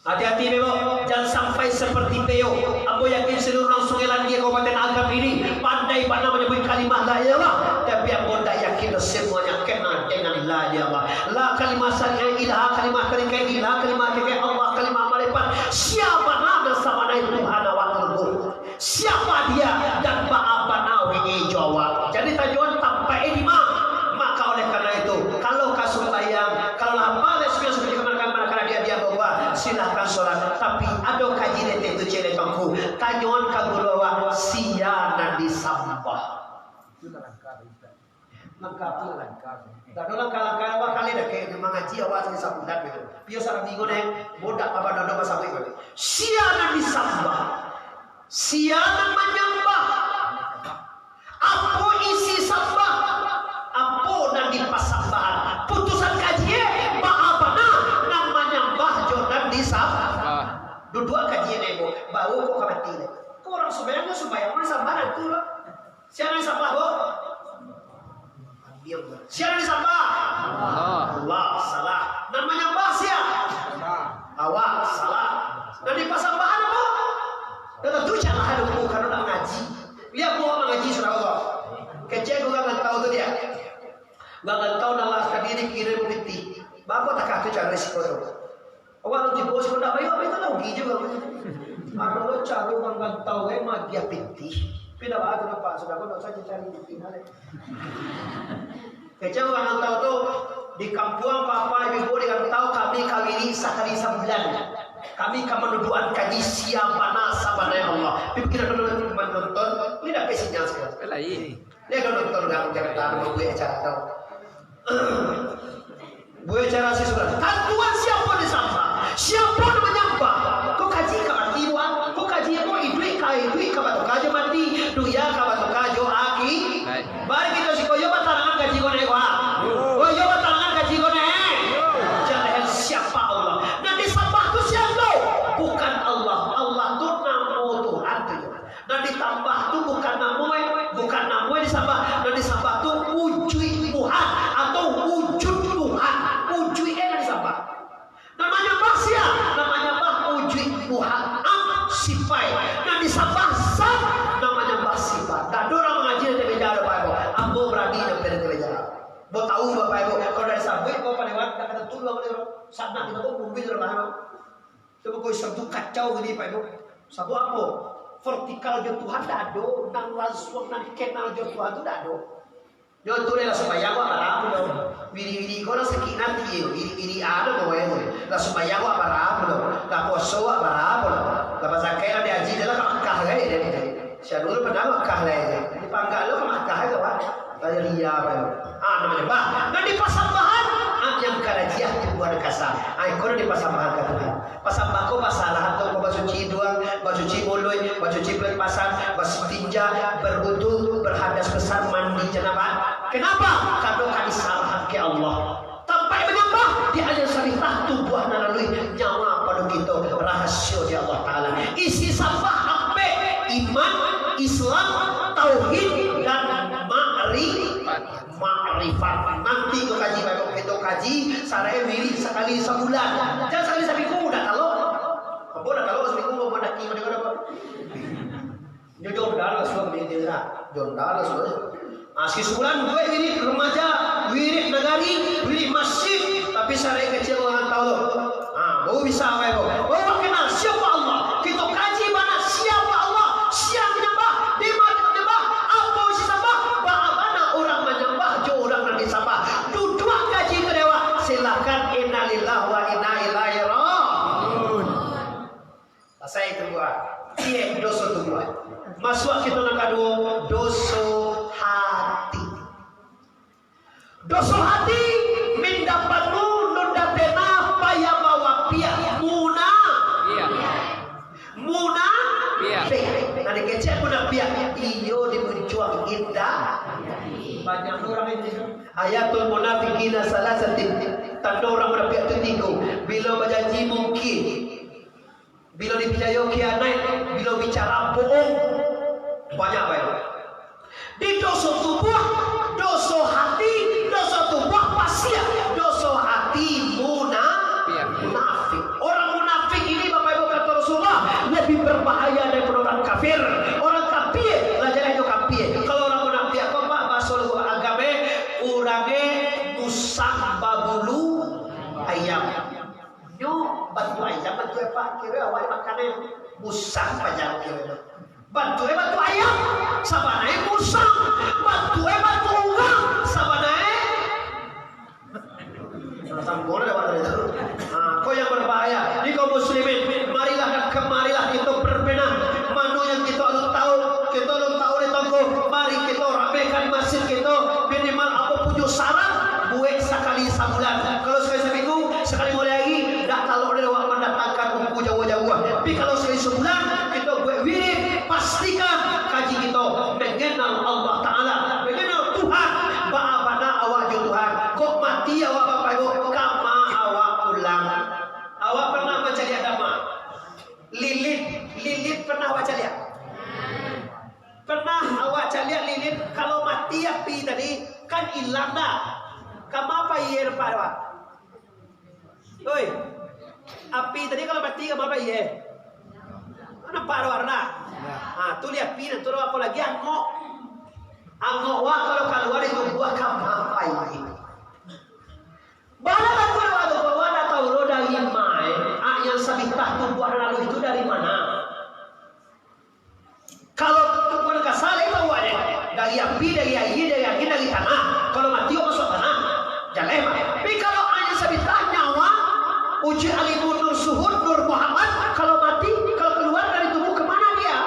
Hati-hati Bebo, jangan sampai seperti Beo. Aku yakin seluruh orang Sungai Landia Kabupaten Agam ini pandai pada menyebut kalimat la ilaha, tapi aku tidak yakin semuanya kena dengan la ilaha. La kalimat salih ilaha, kalimat kalimat ilaha, kalimat kalimat Allah, kalimat malaikat. Siapa nama sama naik Tuhan wa Tuhan? Siapa dia dan apa nawi jawab. Jadi tajuan tanpa edimah. Maka oleh karena itu, kalau kasut bayang, kalau lama lesbian seperti kemana-mana karena dia bawa silahkan sholat. Tapi ada kajian itu cile bangku. Tajuan kagulawa siana disambah. Langkah. Tak ada langkah awak kali dah kayak mengaji awak sini sabudan begitu. Biasa orang minggu nih, bodak apa dodo masa begitu. Siana disambah, siana menyembah. Apa isi sambah? Apa dan dipasambahan? Putusan kajian bahapana namanya bahjo dan disambah. Dua kajian ibu, baru kok mati. Kau orang sebenarnya supaya mana sambahan tu lah. Siapa yang sambah bu? Siapa yang sambah? Allah salah. Namanya bah siapa? Awak salah. Dan dipasambahan apa? Dan tu jangan ada bukan orang ngaji. Lihat buah mengaji surah Allah. Kecil gua nggak tahu tu dia. Nggak tahu nama kadiri kirim piti. Bapak tak kata cara risiko tu. Awak nanti bos pun tak bayar itu lagi juga. Aku lo cari orang nggak tahu magia piti. Pindah bawa kenapa? Sudah kau tak usah cari piti mana. Kecil gua nggak tahu tu di kampung papa ibu dia tahu kami kawini sekali sebulan. Kami akan menuduhan kaji siapa nasabana Allah. Tapi kita dulu menonton, ini dah pesinya sekali. Dia kalau nonton jangan tahu gue acara tahu. Gue acara sih sudah. Tuhan siapa disambah? Siapa menyembah? Kau kaji kabar tiruan? Kau kaji kau idui kabar tu kajo mati, duya kabar tu kajo aki. Baik kita si koyo batangan kaji kau nek wah. Koyo batangan kaji kau nek. Jangan siapa Allah. Dan disambah tu siapa? Bukan Allah. Allah tu nama Tuhan tu. Dan ditambah tu bukan nama disambah. Dan disambah tu wujud Tuhan atau wujud Tuhan. Wujud yang disambah. Namanya bahsia. Namanya bah wujud Tuhan. Sifai. Dan disambah sah. Namanya bah sifat. Dan orang mengaji dari bicara Bapak Ibu. Ambo berani dari bicara. Mau tahu Bapak Ibu. Kalau dari sabit kau pada waktu kata tulu apa dia. Sana kita pun mobil rumah. Coba kau satu kacau gini Pak Ibu. Satu apa? Vertikal jo Tuhan dah do, nang langsung nang kenal jo Tuhan tu dah do. Jo tu lah supaya gua marah lo. Wiri kau nak sakit nanti, wiri ada kau yang lah supaya gua marah lo. Tak poso gua marah lo. Lepas sakit ada haji dah lah kah gaya dia. Syarul pernah kah gaya. Dipanggil lo kah gaya kawan. Tanya dia apa itu? Namanya bah. Dan di pasambahan yang karajiah dibuat kasar. Kau di pasambahan ke Tuhan. Pasambah kau masalah atau kau basuci doang, basuci mulut, basuci pelat pasang, basuci tinja, berwudu, berhadas besar, mandi janabah. Kenapa? Karena kami salah ke Allah. Sampai menyembah di alir syarifah tubuh melalui nyawa pada kita rahasia di Allah Taala. Isi sambah apa? Iman, Islam, tauhid dan ma'rifat. Nanti kau kaji baik kita kaji sarai wiri sekali sebulan. Jangan sekali seminggu dah kalau. Kau dah kalau seminggu mau nak kini mana apa? Jujur dah lah semua ni dia dah. Jujur dah lah semua. Asyik sebulan dua wiri remaja, wiri negari, wiri masjid. Tapi sarai kecil orang tahu tu. Baru bisa apa itu? Baru kenal siapa Allah. Kita kaji mana siapa Allah. Siapa menyembah, di mana menyembah, apa isi sembah, bagaimana orang menyembah, jo orang nak disembah. Duduk kaji ke dewa. Silakan innalillahi wa inna ilaihi raji'un. Saya itu buat. Iya dosa tu buat. Masuk kita nak kedua dosa hati. Dosa hati mendapatmu nundatena paya bawa pia muna. Muna. Nanti kecil muna pia. Iyo dimuncuang indah. Banyak orang ini. Ayatul munafiqina salasatin. Tanda orang munafik itu tiga. Bila berjanji mungkin, bila dipercaya khianat, bila bicara bohong, banyak baik. Di dosa tubuh, dosa hati, dosa tubuh pasti dosa hati munafik. Orang munafik ini Bapak Ibu kata Rasulullah lebih berbahaya daripada orang kafir. Orang kafir, lajarlah itu kafir. Kalau orang munafik apa Pak? Bahasa agama orangnya musang babulu ayam. Yo bantu ayam, bantu apa? Kira awak makannya musang panjang kira. Bantu ayam, sabanai musang. Bantu orang, sabanai. Sambung ada waktu itu. Kau yang berbahaya. Ni kau muslimin, marilah dan kemarilah kita berbenah. Mana yang kita belum tahu ni tangko. Mari kita ramaikan masjid kita. Minimal apa punya syarat buat sekali sebulan. Kalau sekali seminggu, sekali mulai lagi. Tak kalau ada orang mendatangkan buku jauh-jauh. Tapi kalau sekali sebulan kita buat wirid, pastikan kaji kita mengenal Allah Taala, mengenal Tuhan. Bagaimana awak jo Tuhan? Kok mati awak Bapak Ibu? Kama awak pulang. Awak pernah baca lihat agama? Lilit pernah baca lihat? Pernah awak lihat lilit? Kalau mati api tadi kan hilang dah. Kamu apa iya Pak? Oi, api tadi kalau mati kamu apa iya? Mana Pak warna? Tu lihat api nanti apa lagi angok. Angok wah kalau keluar itu buah kamu apa ini? Bala kan kalau bawa dah tahu lo dari mana? Yang sabitah tubuh lalu itu dari mana? Kalau tubuh nak salah itu awalnya dari api, dari air, dari angin, dari tanah. Kalau mati masuk tanah, jangan. Tapi kalau hanya sabitah nyawa, uji alimun nur suhud nur Muhammad. Kalau mati, kalau keluar dari tubuh kemana dia?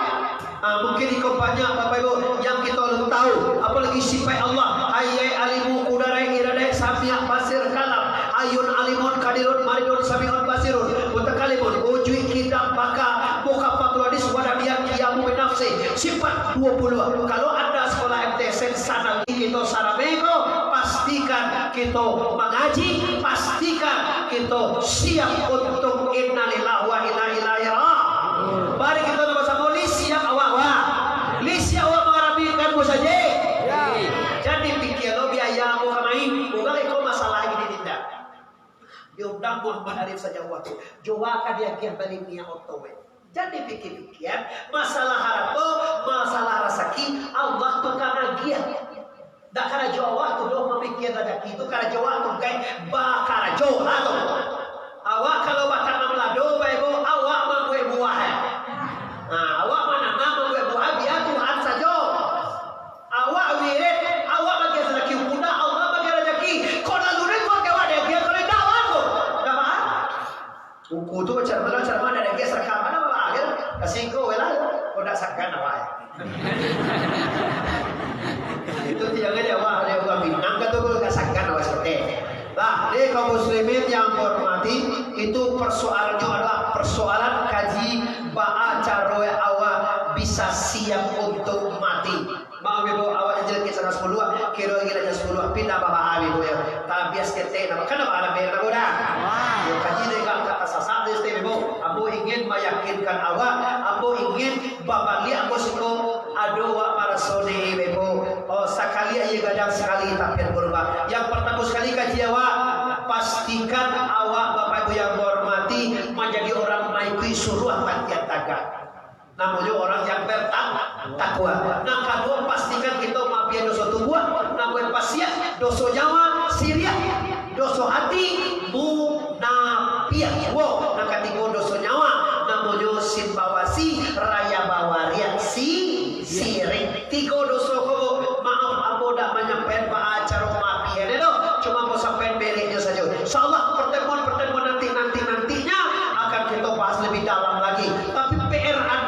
Mungkin ikut banyak Bapak Ibu yang kita belum tahu. Apalagi sifat Allah. Hayyai alimu kudarai iradai samiak basir kalam. Ayun alimun kadirun maridun samiun basirun. Mutakalimun ujui kita baka muka patladis wadamian kiamu binafsi. Sifat 20. Kalau ada sekolah MTSN sana kita saramego, pastikan kita mengaji, pastikan kita siap untuk innalillahi wa inna ilaihi raji'un. Mari kita bersama siap awak. Lisi awak mengarabikan mu saja. Jadi pikir lo biaya mu kamai, bukan ikut masalah ini tidak. Diundang Muhammad Arif saja waktu. Jawa dia kian balik niat otowe. Jadi pikir-pikir masalah harap, masalah rasaki Allah tu karena dia. Tak karena Jawa tu doh memikir rezeki itu karena Jawa tu kayak bakar Jawa tu. Awak kalau bakar nama lado, baik Kasih kau lah, kau tak sangkan apa ya? Itu tidak ada wah dia bukan bintang kata kau tak sangkan apa seperti. Nah, ini kaum muslimin yang hormati, itu persoalannya adalah persoalan kaji ba'a caroe awak bisa siap untuk mati. Mau ibu awak jelek kisah 10 kira-kira 10 pindah bapak ibu ya. Tabias kete nama kan apa ada nama dah. Yo kaji dengan kata sasar deste ibu. Aku ingin meyakinkan awak, aku ingin bapak lihat aku suka ado wa marasone ibu. Oh sekali aja gadang sekali tapi berubah. Yang pertama sekali kaji awak, pastikan awak bapak ibu yang hormati menjadi orang maiki suruh matian taga. Namanya orang yang bertakwa. Nah kedua pastikan kita maafia dosa tubuh. Namanya pasien dosa nyawa siria, dosa hati munafiah. Wow. Nah ketiga dosa nyawa namanya simpawasi raya bawaria sirik. Tiga dosa kau maaf aku dah menyampaikan acara maafia itu. Cuma mau sampai bereknya saja. Insyaallah pertemuan nantinya akan kita bahas lebih dalam lagi. Tapi PR ada.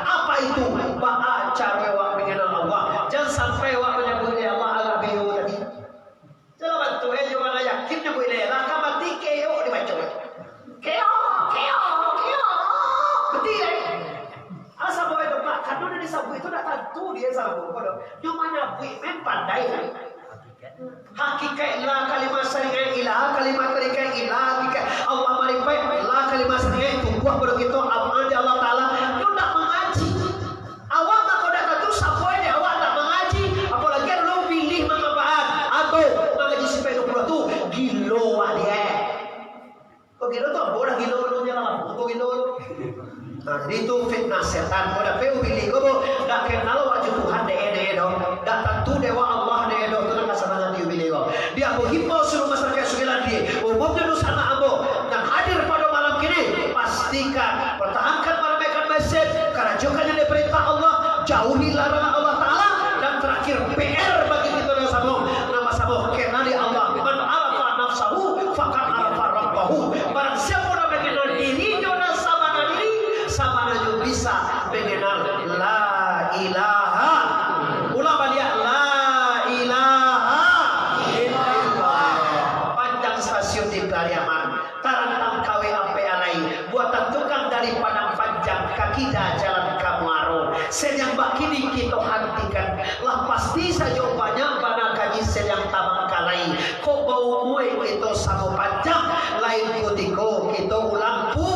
Apa itu? Ba'a cara wa mengenal Allah. Jangan sampai wa menyebut ya Allah ala biyu tadi. Jangan bantu juga nak yakin nyebut ya Allah kamati keo dibaca. Keo. Betul. Asa boy itu Pak, kadang dia sabu itu dah tentu dia sabu. Cuma nyebut pandai. Hakikat la kalimat sering ilah kalimat mereka ilah Allah marifat la kalimat sering itu buah begitu amal Allah Taala itu tak mengaji awak tak kau dah tahu siapa ini awak tak mengaji apalagi lu pilih manfaat atau mengaji sampai 20 tu gilo dia kok gilo tu bodoh gilo lu jalan kok gilo nah itu fitnah setan kau dah pilih kau dah kenal wajah Tuhan deh dong dah tentu dewa Allah deh dong tu nak kesenangan dia pilih kau dia aku himpau seluruh masyarakat Sugilan dia umumnya nusana ambo dan hadir pada malam kini pastikan pertahankan meramaikan masjid kerajukan yang diperintah Allah jauhi larangan Allah Ta'ala dan terakhir PR bagi kita yang sama nama sama kenali Allah man arafa nafsahu faqad arafa rabbahu barang siapa yang mengenal dirinya dan sama juga bisa mengenal la ilaha ulama dia la ilaha illallah panjang stasiun di Pariaman tarantang kawe ampe alai buatan tukang dari Padang Panjang kaki dah jalan Kamuaro senyang bakini kita hentikan lah pasti saja banyak banyak kaji senyang tabang kalai kok bau mue itu sama panjang lain kutiko kita ulang pu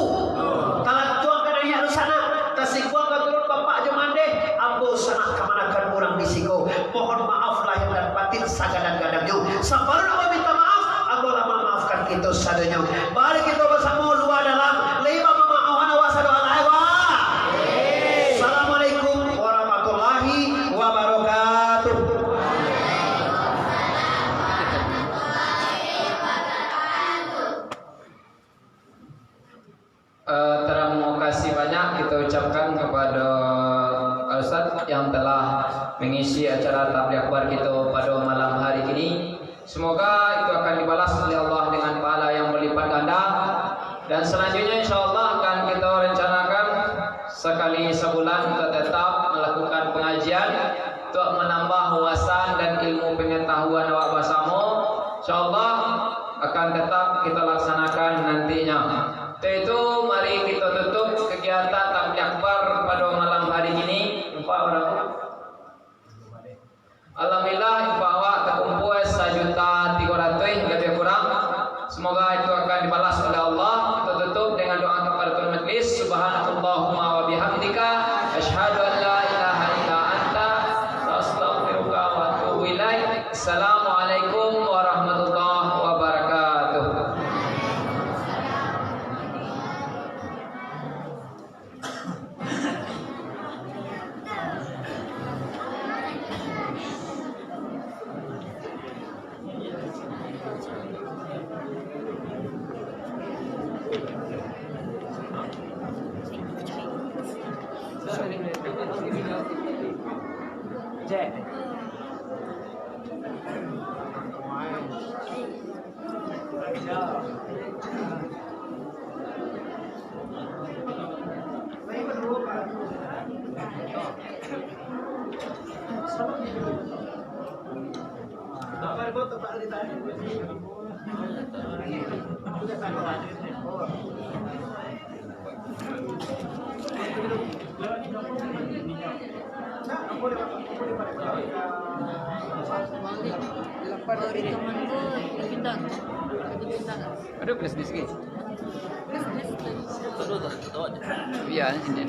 talan tuang kana ya sana tasikuang turun bapak jomande ambo sana kemanakan orang bisiko mohon maaf lahir dan batin sagadang-gadangnya sabarun apa minta maaf ambo lama maafkan kita sadanya mari kita bersama luar dalam lima memaafkan wasadu alaihi wa Assalamualaikum warahmatullahi wabarakatuh. Terima kasih banyak kita ucapkan kepada Ustaz yang telah mengisi acara tabligh akbar kita pada malam hari ini. Semoga itu akan dibalas oleh Allah dengan pahala yang berlipat ganda. Dan selanjutnya insyaallah akan kita rencanakan sekali sebulan kita tetap melakukan pengajian untuk menambah wawasan dan ilmu pengetahuan awak bersama. Insyaallah akan tetap kita laksanakan nantinya. Itu mari kita tutup kegiatan tabligh akbar pada malam hari ini. Alhamdulillah infak terkumpul 1.300.000 lebih kurang. Semoga itu akan dibalas oleh Allah. Kita tutup dengan doa kepada Tuhan Majlis. Subhanakallahumma wa bihamdika asyhadu an la ilaha illa anta astaghfiruka wa atubu ilaik. Assalamualaikum warahmatullahi wabarakatuh. Jack. Baik, Dari temanku pindah. Aduh, please sedikit. Terus Iya, ini.